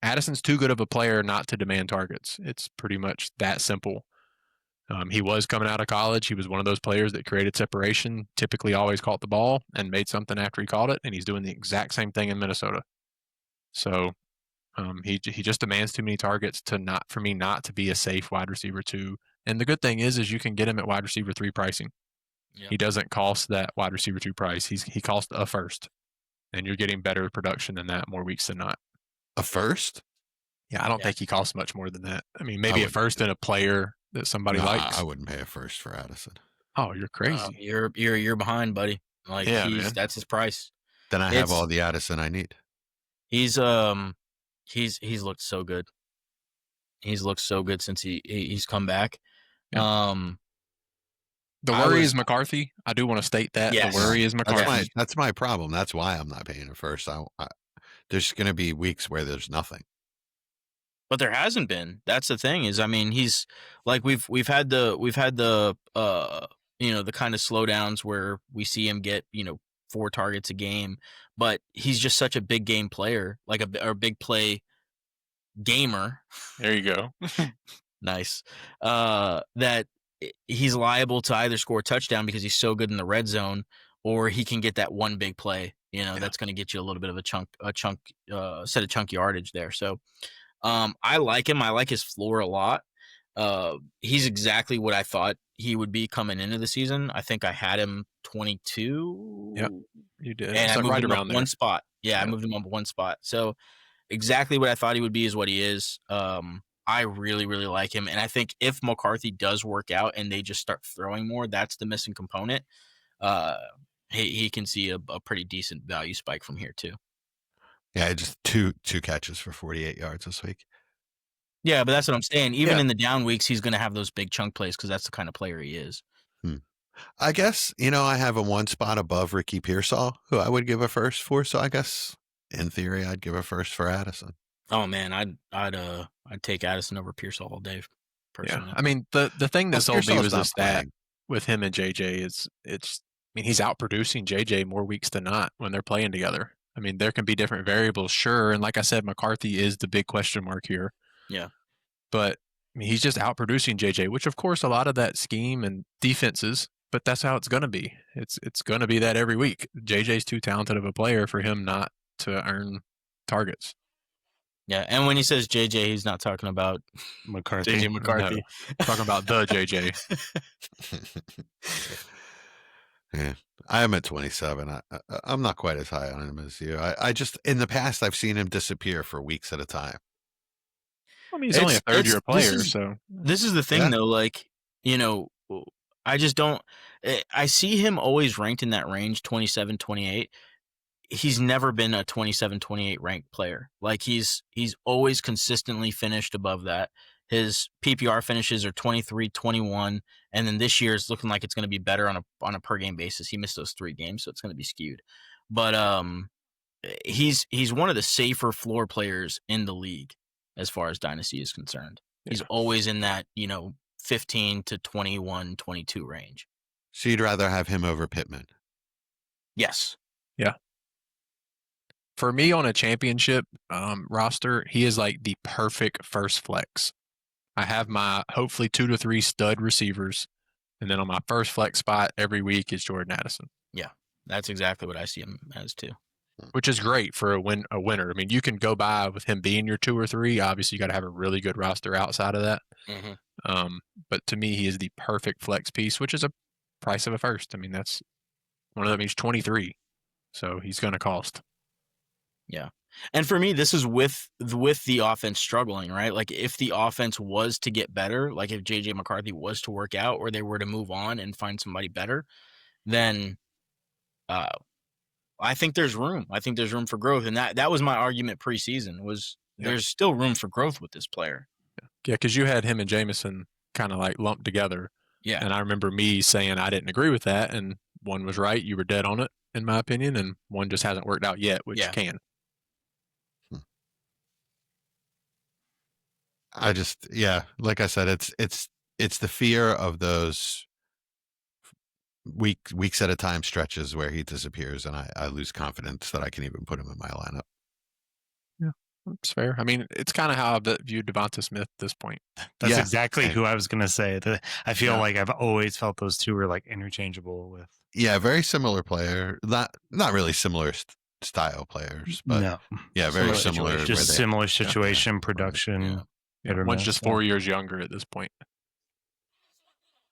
Addison's too good of a player not to demand targets. It's pretty much that simple. He was coming out of college. He was one of those players that created separation, typically always caught the ball and made something after he caught it, and he's doing the exact same thing in Minnesota. So he just demands too many targets for me not to be a safe wide receiver 2. And the good thing is you can get him at wide receiver 3 pricing. Yep. He doesn't cost that wide receiver 2 price. He costs a first, and you're getting better production than that more weeks than not. A first? Yeah, I don't think he costs much more than that. I mean, maybe a first and a player that somebody likes. I wouldn't pay a first for Addison. Oh, you're crazy. You're behind, buddy. Like that's his price. Then I have all the Addison I need. He's looked so good. He's looked so good since he's come back. Yeah. The worry is McCarthy. I do want to state that. Yes. The worry is McCarthy. That's my problem. That's why I'm not paying it first. There's going to be weeks where there's nothing. But there hasn't been. That's the thing. Is I mean, he's like we've had the the kind of slowdowns where we see him get 4 targets a game, but he's just such a big game player, like a big play gamer. There you go. Nice. That he's liable to either score a touchdown because he's so good in the red zone, or he can get that one big play. That's going to get you a little bit of a set of chunk yardage there. So I like him. I like his floor a lot. He's exactly what I thought he would be coming into the season. I think I had him 22. Yep, you did. And I moved him up there. one spot. Yeah, I moved him up one spot. So exactly what I thought he would be is what he is. I really, really like him. And I think if McCarthy does work out and they just start throwing more, that's the missing component. He can see a pretty decent value spike from here too. Yeah, just two catches for 48 yards this week. Yeah, but that's what I'm saying. Even in the down weeks, he's going to have those big chunk plays because that's the kind of player he is. I guess, I have him one spot above Ricky Pearsall, who I would give a first for. So I guess in theory, I'd give a first for Addison. Oh man, I'd take Addison over Pearsall all day. Personally. Yeah, I mean the thing that sold me Pearsall's was not the stat playing. with him and JJ is he's outproducing JJ more weeks than not when they're playing together. I mean, there can be different variables, sure, and like I said, McCarthy is the big question mark here. Yeah, but he's just outproducing JJ, which of course a lot of that scheme and defenses, but that's how it's going to be. It's going to be that every week. JJ's too talented of a player for him not to earn targets. Yeah, and when he says JJ, he's not talking about McCarthy. JJ McCarthy. No, talking about the JJ. Yeah, I am at 27. I'm not quite as high on him as you. I just, in the past, I've seen him disappear for weeks at a time. I mean, he's only a third-year player, so this is the thing, though. Like, I just don't. I see him always ranked in that range, 27, 28. He's never been a 27, 28 ranked player. Like he's always consistently finished above that. His PPR finishes are 23, 21, and then this year is looking like it's going to be better on a per game basis. He missed those 3 games, so it's going to be skewed. But he's one of the safer floor players in the league as far as Dynasty is concerned. Yeah. He's always in that 15 to 21, 22 range. So you'd rather have him over Pittman? Yes. Yeah. For me on a championship roster, he is like the perfect first flex. I have my hopefully 2 to 3 stud receivers, and then on my first flex spot every week is Jordan Addison. Yeah, that's exactly what I see him as too. Which is great for a winner. I mean, you can go by with him being your 2 or 3. Obviously, you got to have a really good roster outside of that. Mm-hmm. But to me, he is the perfect flex piece, which is a price of a first. I mean, that's one of them. He's 23, so he's going to cost. Yeah. And for me, this is with the offense struggling, right? Like if the offense was to get better, like if JJ McCarthy was to work out or they were to move on and find somebody better, then I think there's room. I think there's room for growth. And that was my argument preseason was there's still room for growth with this player. Yeah, because you had him and Jameson kind of like lumped together. Yeah. And I remember me saying I didn't agree with that. And one was right. You were dead on it, in my opinion. And one just hasn't worked out yet, which can. I just, like I said, it's the fear of those weeks at a time stretches where he disappears and I lose confidence that I can even put him in my lineup. Yeah, that's fair. I mean, it's kind of how I viewed Devonta Smith at this point. That's exactly who I was going to say. I feel like I've always felt those two were like interchangeable with. Yeah, very similar player. Not really similar style players, but very similar. Just similar situation, production. Yeah. One's just 4 years younger at this point.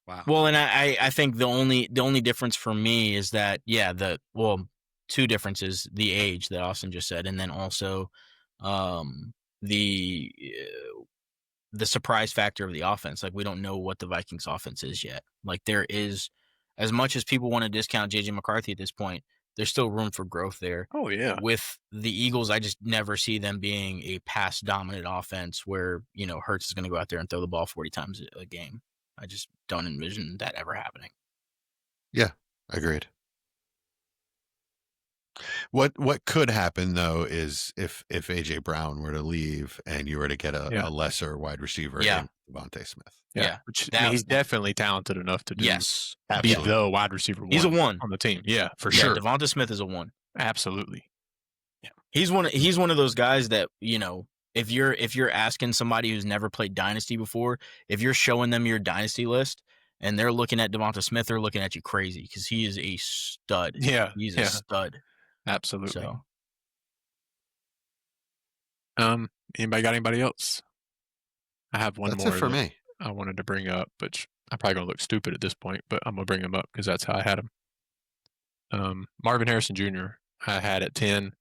Wow. Well, and I think the only difference for me is that 2 differences: the age that Austin just said, and then also the surprise factor of the offense. Like we don't know what the Vikings offense is yet. Like there is, as much as people want to discount JJ McCarthy at this point, there's still room for growth there. Oh, yeah. With the Eagles, I just never see them being a pass-dominant offense where, Hurts is going to go out there and throw the ball 40 times a game. I just don't envision that ever happening. Yeah, agreed. What could happen, though, is if A.J. Brown were to leave and you were to get a lesser wide receiver in Devonta Smith. Yeah. He's definitely talented enough to do be the wide receiver one. He's a 1 on the team. Yeah, for sure. Devonta Smith is a 1. Absolutely. Yeah. He's one of those guys that, if you're asking somebody who's never played Dynasty before, if you're showing them your Dynasty list and they're looking at Devonta Smith, they're looking at you crazy because he is a stud. Yeah. He's a stud. Absolutely. So. Anybody got anybody else? I have one more. That's it for me. I wanted to bring up, but I'm probably going to look stupid at this point, but I'm going to bring him up because that's how I had him. Marvin Harrison Jr. I had at 10.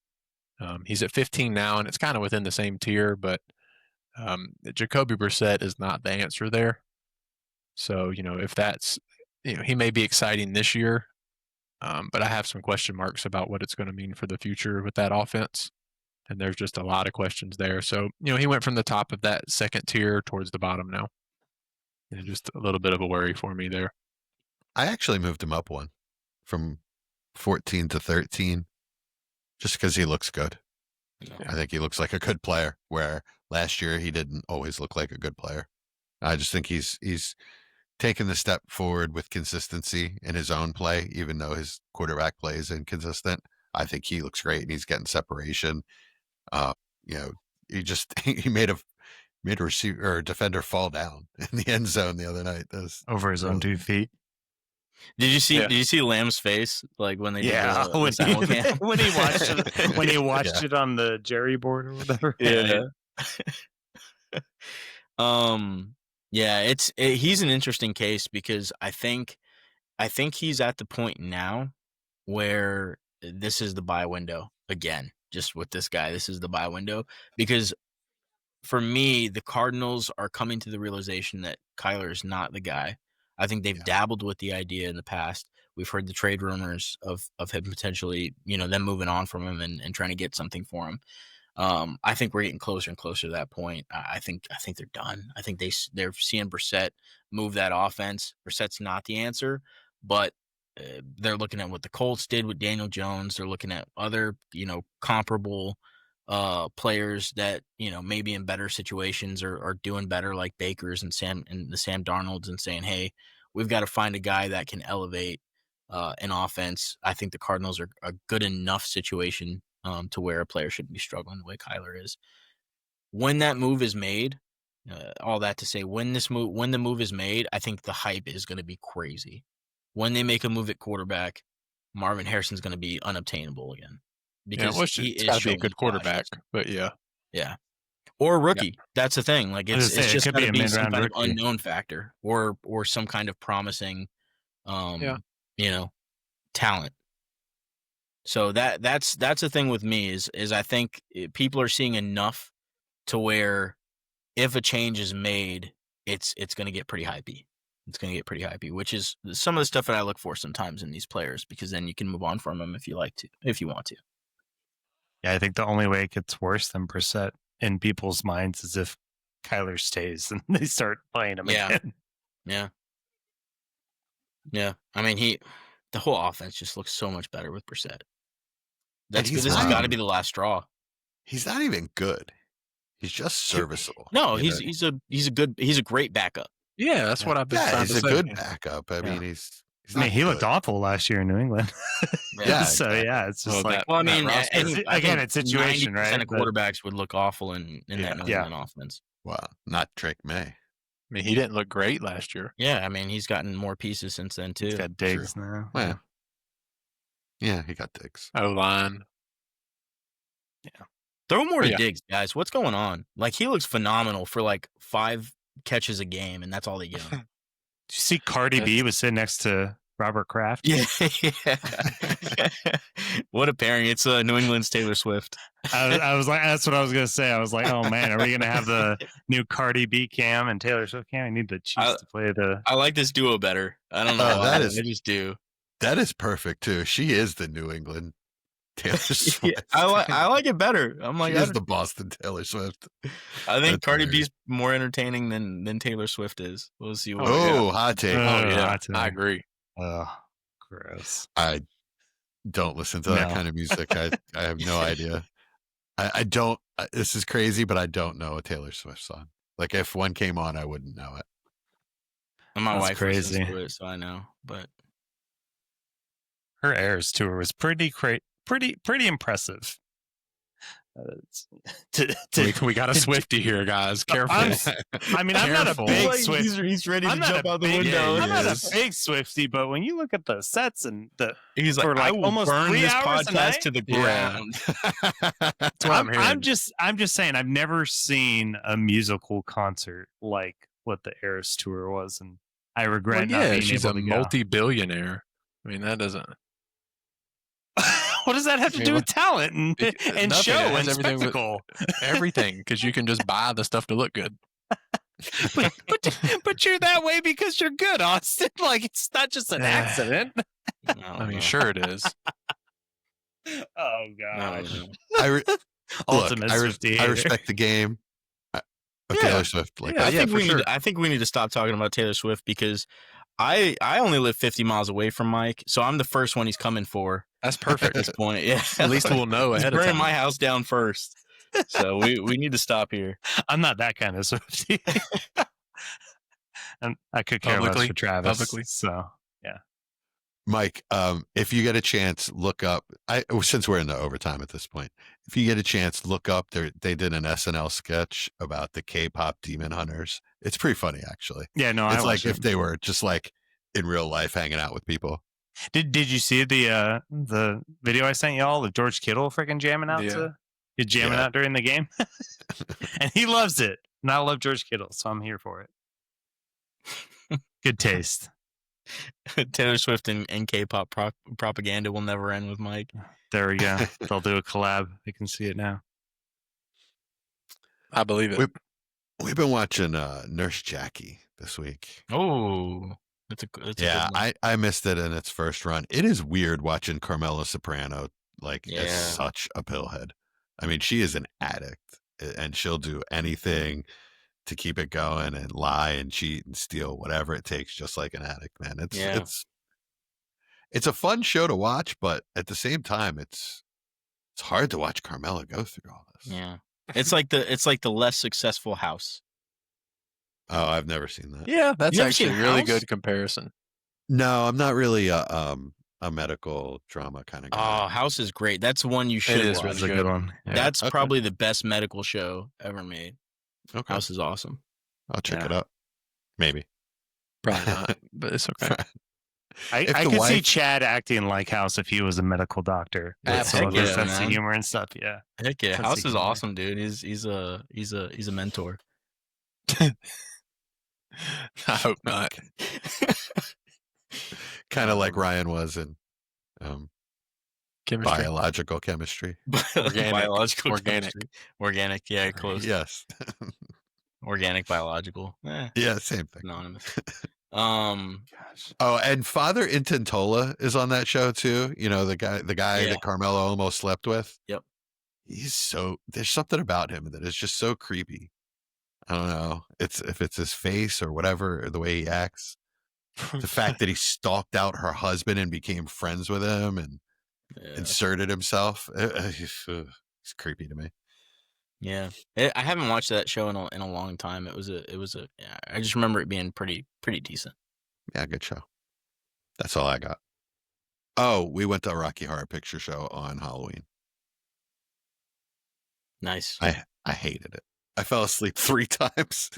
He's at 15 now, and it's kind of within the same tier, but Jacoby Brissett is not the answer there. So, if that's, he may be exciting this year, but I have some question marks about what it's going to mean for the future with that offense. And there's just a lot of questions there. So, he went from the top of that second tier towards the bottom now. And just a little bit of a worry for me there. I actually moved him up one from 14 to 13 just because he looks good. Yeah. I think he looks like a good player, where last year he didn't always look like a good player. I just think he's taken the step forward with consistency in his own play, even though his quarterback play is inconsistent. I think he looks great and he's getting separation. He made a receiver or defender fall down in the end zone the other night. Over his own 2 feet. Did you see Lamb's face like when they did when sound cam? when he watched it it on the Jerry board or whatever. Yeah. He's an interesting case because I think he's at the point now where this is the buy window again. Just with this guy, this is the buy window because for me, the Cardinals are coming to the realization that Kyler is not the guy. I think they've dabbled with the idea in the past. We've heard the trade rumors of him potentially, them moving on from him and trying to get something for him. I think we're getting closer and closer to that point. I think they're done. I think they're seeing Brissett move that offense. Brissett's not the answer, but they're looking at what the Colts did with Daniel Jones. They're looking at other, comparable players that, maybe in better situations are doing better, like Bakers and the Sam Darnolds, and saying, hey, we've got to find a guy that can elevate an offense. I think the Cardinals are a good enough situation to where a player shouldn't be struggling the way Kyler is. When that move is made, all that to say, when the move is made, I think the hype is going to be crazy. When they make a move at quarterback, Marvin Harrison's going to be unobtainable again. Because it's got to be a good quarterback, but yeah, or a rookie. That's the thing. Like it's just going to be some kind of rookie. unknown factor, or some kind of promising, talent. So that's the thing with me is I think people are seeing enough to where if a change is made, it's going to get pretty hypey. It's going to get pretty hypey, which is some of the stuff that I look for sometimes in these players, because then you can move on from them if you want to. Yeah, I think the only way it gets worse than Brissett in people's minds is if Kyler stays and they start playing him again. Yeah. I mean, the whole offense just looks so much better with Brissett. This has got to be the last straw. He's not even good. He's just serviceable. No, he's a great backup. Yeah, that's what I've been trying to say. He's a good backup. I mean, he looked awful last year in New England. So it's just again, it's situation, 90% right? Of quarterbacks would look awful in that New England offense. Well, not Drake May. I mean, he didn't look great last year. Yeah, I mean, he's gotten more pieces since then too. He's got Diggs now. Well, yeah, he got Diggs. O-line. Yeah. Throw more to Diggs, guys. What's going on? Like, he looks phenomenal for like 5 catches a game, and that's all they give him. Did you see Cardi B was sitting next to Robert Kraft? Yeah. What a pairing. It's New England's Taylor Swift. I was like, that's what I was going to say. I was like, oh, man, are we going to have the new Cardi B cam and Taylor Swift cam? I need the Chiefs to play the... I like this duo better. I don't know. I just do. That is perfect, too. She is the New England Taylor Swift. Yeah, I like it better. I'm like, she is the Boston Taylor Swift. I think Cardi B's more entertaining than Taylor Swift is. We'll see. Hot take. I agree. Oh, gross. I don't listen to that kind of music. I have no idea. I don't. This is crazy, but I don't know a Taylor Swift song. Like, if one came on, I wouldn't know it. And my wife listens to it, so I know. But her Eras tour was pretty impressive. We got a Swiftie here, guys. Careful. I'm not a big Swiftie. He's ready to jump out the window. I'm not a big Swiftie, but when you look at the sets and he's like, I will almost burn this podcast to the ground. That's what I'm hearing. I'm just saying, I've never seen a musical concert like what the Eras tour was, and I regret not being she's able a to go. multi-billionaire. I mean, that doesn't. What does that have to do with talent and Nothing. show It has and everything with- spectacle? Everything, because you can just buy the stuff to look good. but you're that way because you're good, Austin. Like, it's not just an accident. I mean, sure it is. Oh God. Look, I 58. respect the game. But Taylor Swift, like, Yeah, I think we need to stop talking about Taylor Swift because I only live 50 miles away from Mike, so I'm the first one he's coming for That's at perfect. this point. Yeah, At least we'll know he's ahead of burning time. my house down first. So we need to stop here. I'm not that kind of Swiftie. And I could care less Publicly? for Travis. Publicly? So Mike, if you get a chance, look up. Since we're in the overtime at this point, if you get a chance, look up. They did an SNL sketch about the K-pop demon hunters. It's pretty funny, actually. yeah, no, It's I like watched if it. they were just like in real life hanging out with people. Did you see the video I sent y'all of George Kittle freaking jamming out Yeah. he's jamming Yeah. out during the game? And he loves it. And I love George Kittle, so I'm here for it. Good taste. Taylor Swift and K-pop propaganda will never end with Mike. There we go. They'll do a collab. You can see it now. I believe it. We've been watching Nurse Jackie this week. Oh, that's a Yeah, good one. I missed it in its first run. It is weird watching Carmela Soprano as Yeah. such a pillhead. I mean, she is an addict, and she'll do anything to keep it going and lie and cheat and steal whatever it takes, just like an addict, man. It's a fun show to watch, but at the same time, it's hard to watch Carmela go through all this. Yeah, it's like the less successful House. Oh, I've never seen that. Yeah, that's You never actually seen a really House? good comparison. No, I'm not really a medical drama kind of guy. Oh, House is great. That's one you should is watch. really That's a good one. Yeah. That's Okay. probably the best medical show ever made. Okay, House is awesome. I'll check Yeah. it out. Maybe. Probably not, but it's okay. If I the could see wife- Chad acting like House if he was a medical doctor. With some of Absolutely, his sense of man. humor and stuff. Yeah. Heck yeah, That's House a is good one. awesome, dude. He's a mentor. I hope not. Kind of like Ryan was in Chemistry. biological chemistry. Biological Organic. chemistry. Organic, yeah, close. Yes. Organic, biological. Yeah, same thing. Synonymous. Oh, and Father Intantola is on that show too. You know, the guy Yeah. that Carmelo almost slept with. Yep. There's something about him that is just so creepy. I don't know. If it's his face or whatever, or the way he acts. The fact that he stalked out her husband and became friends with him and Yeah. inserted himself. It's creepy to me. Yeah, I haven't watched that show in a long time. It was a. Yeah, I just remember it being pretty decent. Yeah, good show. That's all I got. Oh, we went to a Rocky Horror Picture Show on Halloween. Nice. I hated it. I fell asleep 3 times.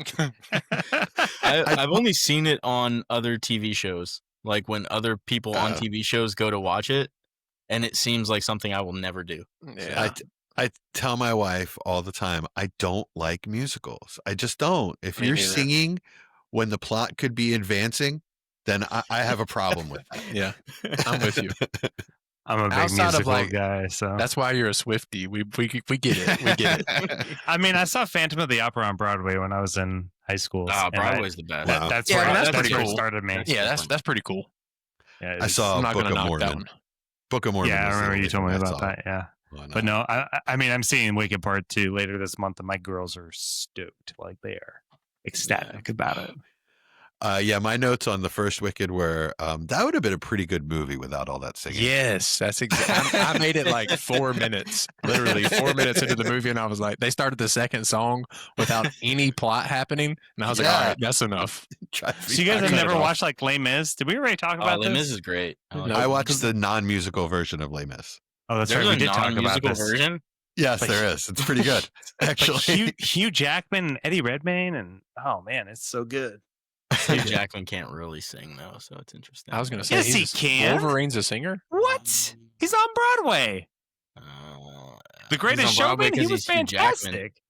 I've only seen it on other TV shows, like when other people on TV shows go to watch it, and it seems like something I will never do. Yeah. I tell my wife all the time, I don't like musicals. I just don't. If Me you're neither. singing when the plot could be advancing, then I have a problem with that. Yeah, I'm with you. I'm a big Outside of, musical like, guy, so That's why you're a Swiftie. We get it. We get it. I mean, I saw Phantom of the Opera on Broadway when I was in high school. Ah, and Broadway's the best. Wow. That's Yeah, where that's that's pretty where it cool. started me. That's- Yeah, that's pretty cool. Yeah, I it's- saw I'm not Book gonna of knock that Mormon. one. Book of Mormon. Yeah, I was the remember you only told me thing I about saw that. Yeah, on, but no, I mean, I'm seeing Wicked Part 2 later this month, and my girls are stoked. Like they are ecstatic about it. Yeah, my notes on the first Wicked were that would have been a pretty good movie without all that singing. Yes, that's exactly. I made it like 4 minutes, literally 4 minutes into the movie, and I was like, they started the second song without any plot happening, and I was like, Yeah. all right, that's enough. Try to So you be- guys I have cut it never off. watched like Les Mis? Did we already talk about Les Mis this? is great. No. I watched the non-musical version of Les Mis. Oh, that's There's right. We a did talk about non-musical this. version. Yes, But- there is. It's pretty good, But actually. Hugh Jackman, and Eddie Redmayne, and oh man, it's so good. Hugh Jackman can't really sing though, so it's interesting. I was gonna say, Yes, he he's- can. Wolverine's a singer. What? He's on Broadway. Uh, The Greatest he's on Broadway Showman. He 'cause was he's Hugh Jackman. fantastic.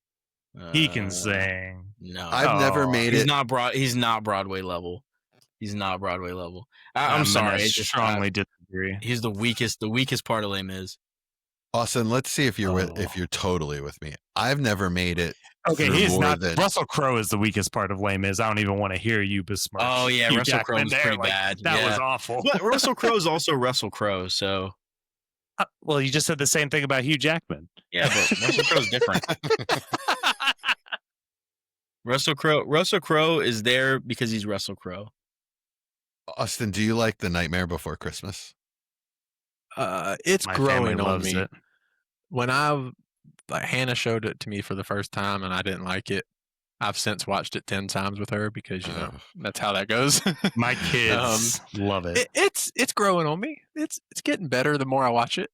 He can Uh, sing. No, I've never Oh, made he's it. not He's not Broadway level. He's not Broadway level. I'm gonna sorry. It's just, strongly disagree. he's the weakest part of Les Mis. Austin, let's see if you're if Oh. you're totally with me. I've never made it. Okay, through he's more not. than- Russell Crowe is the weakest part of Les Mis. I don't even want to hear you besmirch. Oh yeah, Hugh Russell Crowe Jackman was there. pretty Like, bad. That yeah. was awful. But Russell Crowe is also Russell Crowe, so Well, you just said the same thing about Hugh Jackman. yeah, but Russell Crowe's different. Russell Crowe is there because he's Russell Crowe. Austin, do you like The Nightmare Before Christmas? It's My family growing on loves me. it. When Hannah showed it to me for the first time and I didn't like it, I've since watched it 10 times with her because that's how that goes. My kids love it. It's growing on me. It's getting better the more I watch it.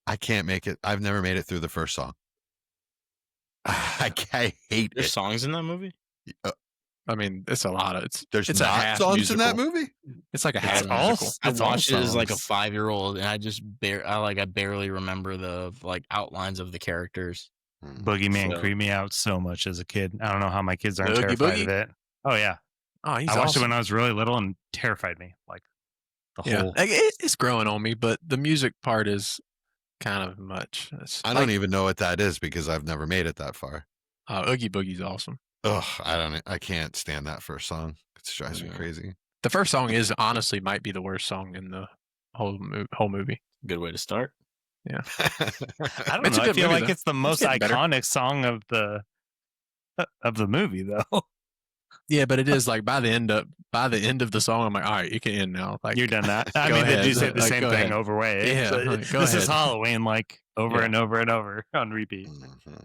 I can't make it. I've never made it through the first song. I hate There's it. songs in that movie. I mean, it's a lot of There's it's a not half songs musical. in that movie. It's like a half all- musical. I It's all watched it as like a songs. 5-year-old, and I barely remember the outlines of the characters. Boogeyman So- creeped me out so much as a kid. I don't know how my kids aren't Oogie terrified Boogie? of it. Oh yeah, Oh, he's I watched awesome. it when I was really little and terrified me. Like the Yeah, whole. like, it's growing on me, but the music part is kind of much. It's I don't even know what that is because I've never made it that far. Oogie Boogie's awesome. Ugh, I can't stand that first song. It drives me Yeah. crazy. The first song is honestly might be the worst song in the whole movie. Good way to start. I don't It's know. a I good feel movie, like though. it's the most getting better. iconic song of the movie, though. Yeah, but it is like by the end of the song, I'm like, all right, you can end now. Like You're done that. I Go mean, they ahead. do say the Like, same go thing ahead. over way. Yeah, So like, go this is ahead. Halloween, like over Yeah. and over and over on repeat. Mhm.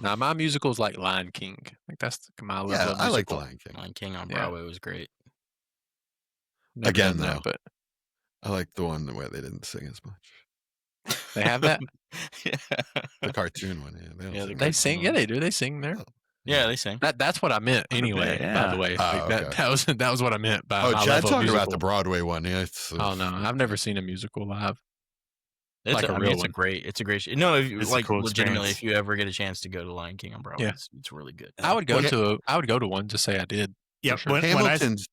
Now my musical is like Lion King. Like that's my level Yeah, of I like The musical. Lion King. Lion King on Yeah. Broadway was great. Never Again, done that, though. but I like the one where they didn't sing as much. they have that. The cartoon one. Yeah, they don't Yeah, the sing They much. sing. Yeah, they do. They sing there. Yeah, they sang. That's what I meant anyway. By yeah. the way, Oh, like, okay. that was what I meant by Oh, my Chad level of talking about the musical. Broadway one. Yeah, Oh no, I've never seen a musical live. It's Like a I mean, real it's one. it's a great show. No, if you, It's a like cool legitimately, experience. if you ever get a chance to go to Lion King on Broadway, Yeah. it's really good. I would go Well, to one to say I did. Yeah, sure. when I Hamilton's.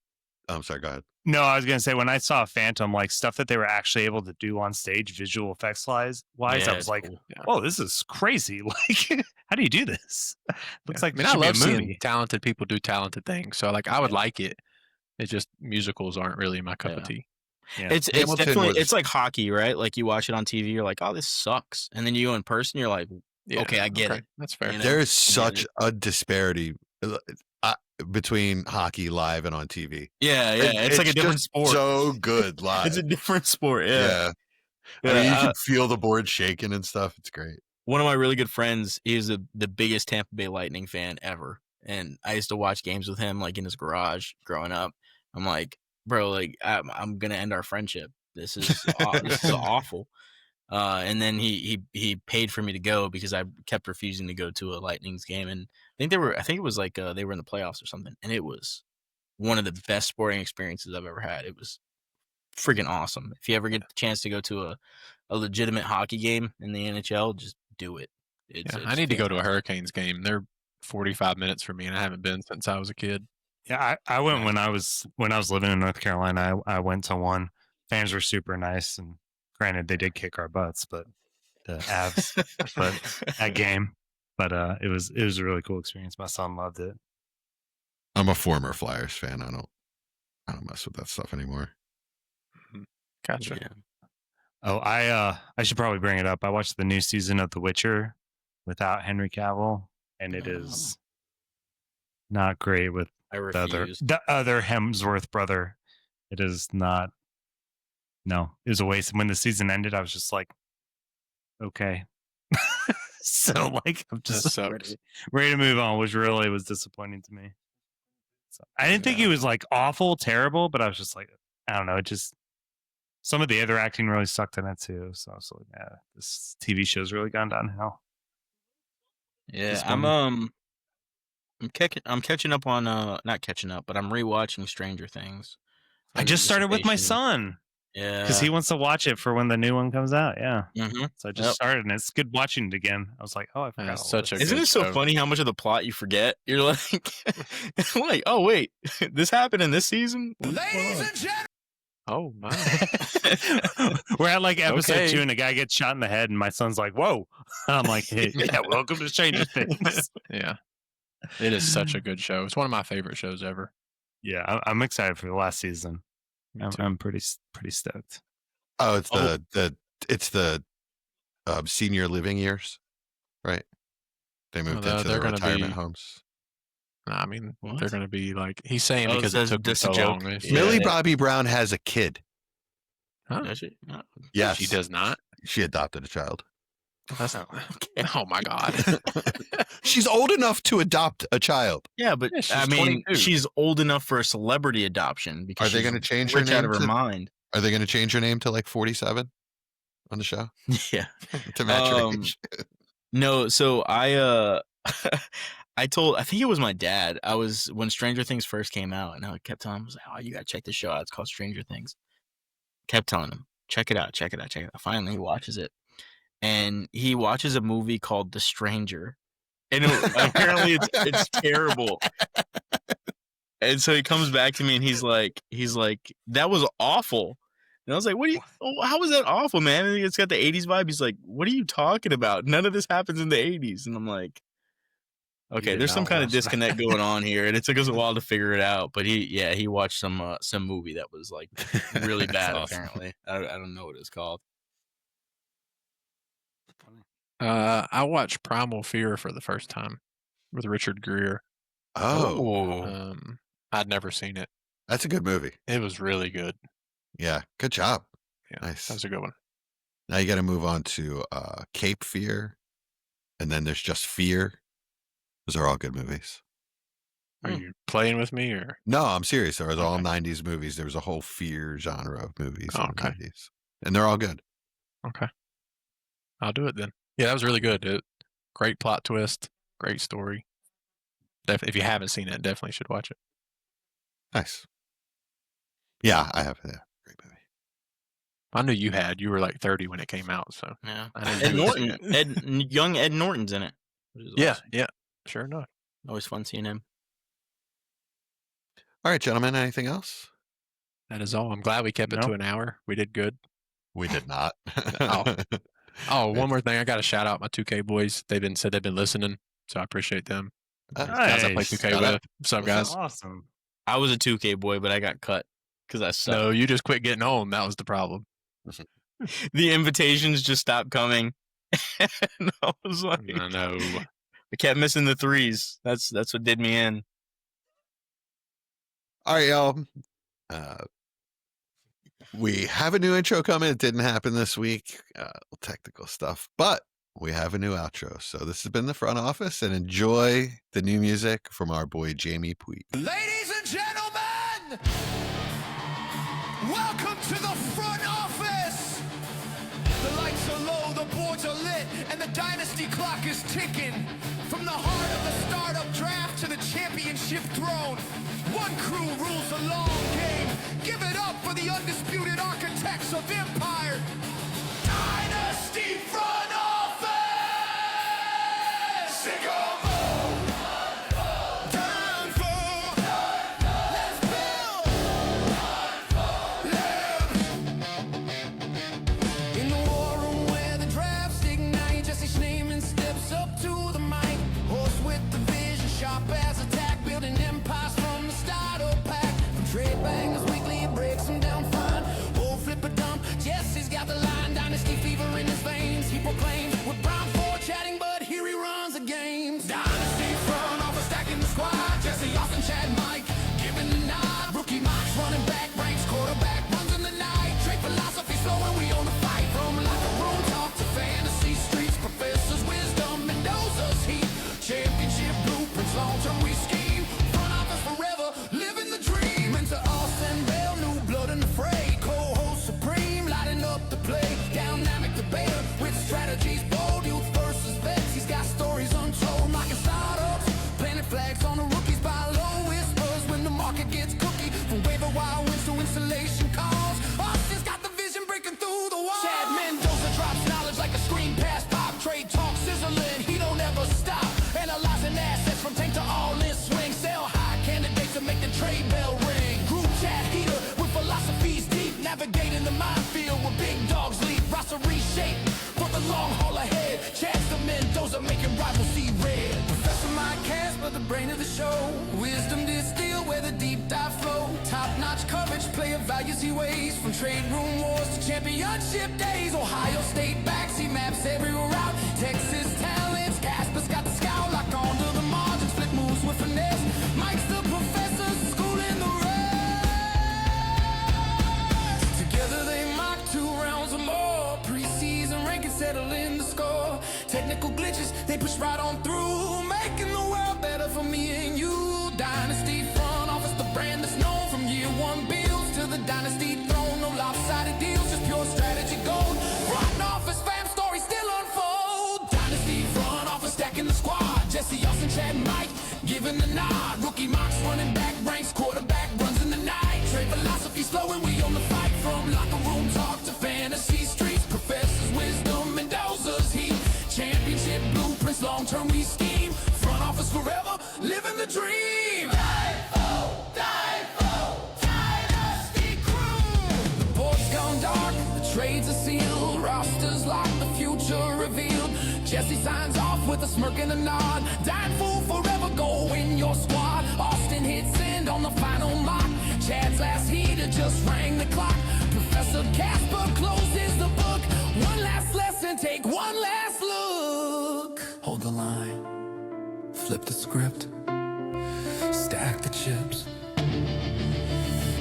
I'm sorry. Go ahead. no, I was gonna say when I saw Phantom, like stuff that they were actually able to do on stage, visual effects wise, Yeah, I it's was like, cool. "Oh, this is crazy! Like, how do you do this? Looks Yeah. like I mean, it I should be love a seeing movie." talented people do talented things. So like, I would like it. It's just musicals aren't really my cup of Yeah. tea. Yeah. It's Hamilton definitely was- it's like hockey, right? Like you watch it on TV, you're like, oh, this sucks, and then you go in person, you're like, Yeah, okay, I get it. That's fair. You know? There is I get such it. a disparity between hockey live and on TV. Yeah, yeah. It's like a different just sport. So good live. It's a different sport. yeah. Yeah. I mean, you Yeah, can feel the board shaking and stuff. It's great. one of my really good friends, he's the biggest Tampa Bay Lightning fan ever, and I used to watch games with him like in his garage growing up. I'm like, bro, like I'm gonna end our friendship. This is this is awful. And then he paid for me to go because I kept refusing to go to a Lightning's game, and I think it was like they were in the playoffs or something, and it was one of the best sporting experiences I've ever had. It was freaking awesome. If you ever get the chance to go to a legitimate hockey game in the NHL, just do it. It's I need to go to a fantastic. Hurricanes game. They're 45 minutes for me, and I haven't been since I was a kid. Yeah, I went when I was living in North Carolina. I went to one. Fans were super nice, and granted, they did kick our butts, but the Avs, but that game. But it was a really cool experience. My son loved it. I'm a former Flyers fan. I don't mess with that stuff anymore. Gotcha. Yeah. Oh, I should probably bring it up. I watched the new season of The Witcher without Henry Cavill, and it is not great with I the refuse. other Hemsworth brother. It is not. No, it was a waste. When the season ended, I was just like, okay. So like, I'm just sucks. ready to move on, which really was disappointing to me. So, I didn't think he was like awful, terrible, but I was just like, I don't know. It just some of the other acting really sucked in it too. So I was like, yeah, this TV show's really gone downhill. Yeah, This I'm one- I'm catching up on not catching up, but I'm rewatching Stranger Things. I just started with my son Yeah, because he wants to watch it for when the new one comes out. Yeah. hmm So I just Yep. started, and it's good watching it again. I was like, oh, I forgot. That's all such a this. Isn't good it so show. funny how much of the plot you forget? You're like, like, oh wait, this happened in this season. What's going on? Oh my! We're at like episode Okay. 2, and a guy gets shot in the head, and my son's like, "Whoa!" I'm like, "Hey, yeah, welcome to Stranger Things." Yeah, it is such a good show. It's one of my favorite shows ever. Yeah, I'm excited for the last season. Me too. I'm pretty stoked. Oh, it's the senior living years, right? They moved Well, into they're the gonna retirement be- homes. Nah, I mean, What? they're going to be like he's saying Oh, because so it took them that's a so joke. long. Yeah. Millie Bobby Brown has a kid. Huh? Does she? No. Yes, She does not. She adopted a child. That's Okay. Oh my god! She's old enough to adopt a child. Yeah, but Yeah, she's I mean, 22. she's old enough for a celebrity adoption because Are they she's going to change her rich out name? of her To, mind. are they going to change her name to like 47 on the show Yeah. to match her Um, age? No, so I I think it was my dad. I was when Stranger Things first came out, and I kept telling him, I was like, "Oh, you gotta check this show out. It's called Stranger Things." Kept telling him, "Check it out, check it out, check it out." Finally, he watches it, and he watches a movie called The Stranger, and apparently it's terrible. And so he comes back to me, and he's like, "That was awful." And I was like, how was that awful, man? And it's got the 80s vibe. He's like, what are you talking about? None of this happens in the 80s. And I'm like, okay, did there's some not kind of watch that. disconnect going on here. And it took us a while to figure it out. But he watched some movie that was like really bad, That's awesome. apparently. I don't know what it's called. I watched Primal Fear for the first time with Richard Gere. Oh, I'd never seen it. that's a good movie. It was really good. Yeah, good job. Yeah, Nice. that was a good one. Now you got to move on to Cape Fear, and then there's just Fear. Those are all good movies. Are you playing with me or? No, I'm serious. They're all Okay. 90s movies. There was a whole fear genre of movies in the Okay. 90s, and they're all good. Okay, I'll do it then. Yeah, that was really good. Great plot twist. Great story. If you haven't seen it, definitely should watch it. Nice. Yeah, I have. Yeah, great movie. I knew you had. You were like 30 when it came out, so Yeah. I knew Ed you had seen Norton. it. Young Ed Norton's in it. Which is Yeah, awesome. yeah, sure enough. Always fun seeing him. All right, gentlemen. Anything else? That is all. I'm glad we kept it to Nope. an hour. We did good. We did not. Oh, one more thing. I got to shout out my 2K boys. Said they've been listening, so I appreciate them. Guys I play Nice. 2K Shout with. out. What's up, What's guys? Awesome. I was a 2K boy, but I got cut because I sucked. No, you just quit getting on. That was the problem. The invitations just stopped coming. And I was like, I know. I kept missing the threes. That's what did me in. All right, y'all. We have a new intro coming. It didn't happen this week. Technical stuff, but we have a new outro. So this has been the front office, and enjoy the new music from our boy Jamie Puig. Ladies and gentlemen, welcome to the front office. The lights are low, the boards are lit, and the Dynasty clock is ticking. From the heart of the startup draft to the championship throne, one crew rules the long game. Give it up for the undisputed architects of empire. Dynasty front office. Sycamore. Time for. Let's build. Live. In the war room where the drafts ignite, Jesse Schneeman steps up to the mic. Horse with the vision, sharp as attack, building empires from the startup pack. From trade bangers weekly, it breaks them down fine. Oh, flip a dump, Jesse's got the line. Dynasty fever in his veins. He proclaims with Brown Ford chatting, but here he runs the games. Dynasty front office stacking the squad. Jesse, Austin, Chad, Mike, giving the nod. Rookie Mox running back, ranks quarterback, runs in the night. Trade philosophy flowing, we own the fight. From locker room talk to fantasy streets, professors' wisdom, Mendoza's heat. Championship blueprints, long-term we scheme. Front office forever, living the dream. Into Austin Bell, new blood in the fray. Co-host supreme, lighting up the play. Dynamic debater with strategies bold. Youth versus vets, he's got stories untold. Knocking startups, planting flags on the rookies by low whispers when the market gets cookie. From waiver wire wins to installation calls. Austin's got the vision breaking through the wall. Chad Mendoza drops knowledge like a screen pass. Pop trade talk sizzling, he don't ever stop. Analyzing assets from tank to all in swing. Sell high candidates to make the trade bell ring. Group chat heater with philosophies deep. player values he weighs. From trade room wars to championship days. Ohio State backs, he maps every route. Texas talents, Casper's got the scout. Lock onto the margins, flip moves with finesse. Mike's the professor, schooling the rest. Together they mock 2 rounds or more. Preseason ranking settle in the score. Technical glitches, they push right on through. Making the world better for me and you. Dynasty front office, the brand that's known from year 1 builds to the Dynasty throne. No lopsided deals, just pure strategy gold. Front office fam stories still unfold. Dynasty front office stacking the squad. Jesse Austin, Chad, Mike giving the nod. Rookie mocks running back ranks, quarterback runs in the night. Trade philosophy's flowing, we on the fight. From locker room talk to fantasy streets. Professors, wisdom, and dozers heat. Championship blueprints, long term we scheme. Front office forever, living the dream. Dynasty crew. The board's gone dark, the trades are sealed. Rosters locked, the future revealed. Jesse signs off with a smirk and a nod. Dying fool forever, go in your squad. Austin hits end on the final mock. Chad's last heater just rang the clock. Professor Casper closes the book. One last lesson, take one last look. Hold the line, flip the script, stack the chips.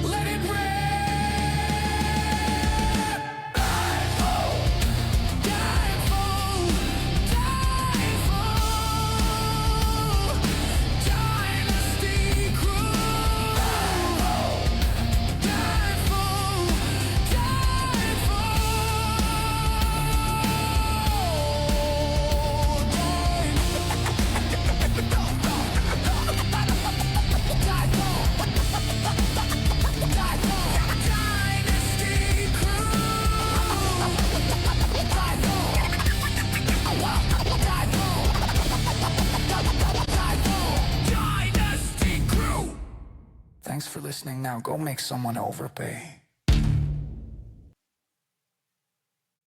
Let it rip. Dynasty crew. Thanks for listening. Now go make someone overpay.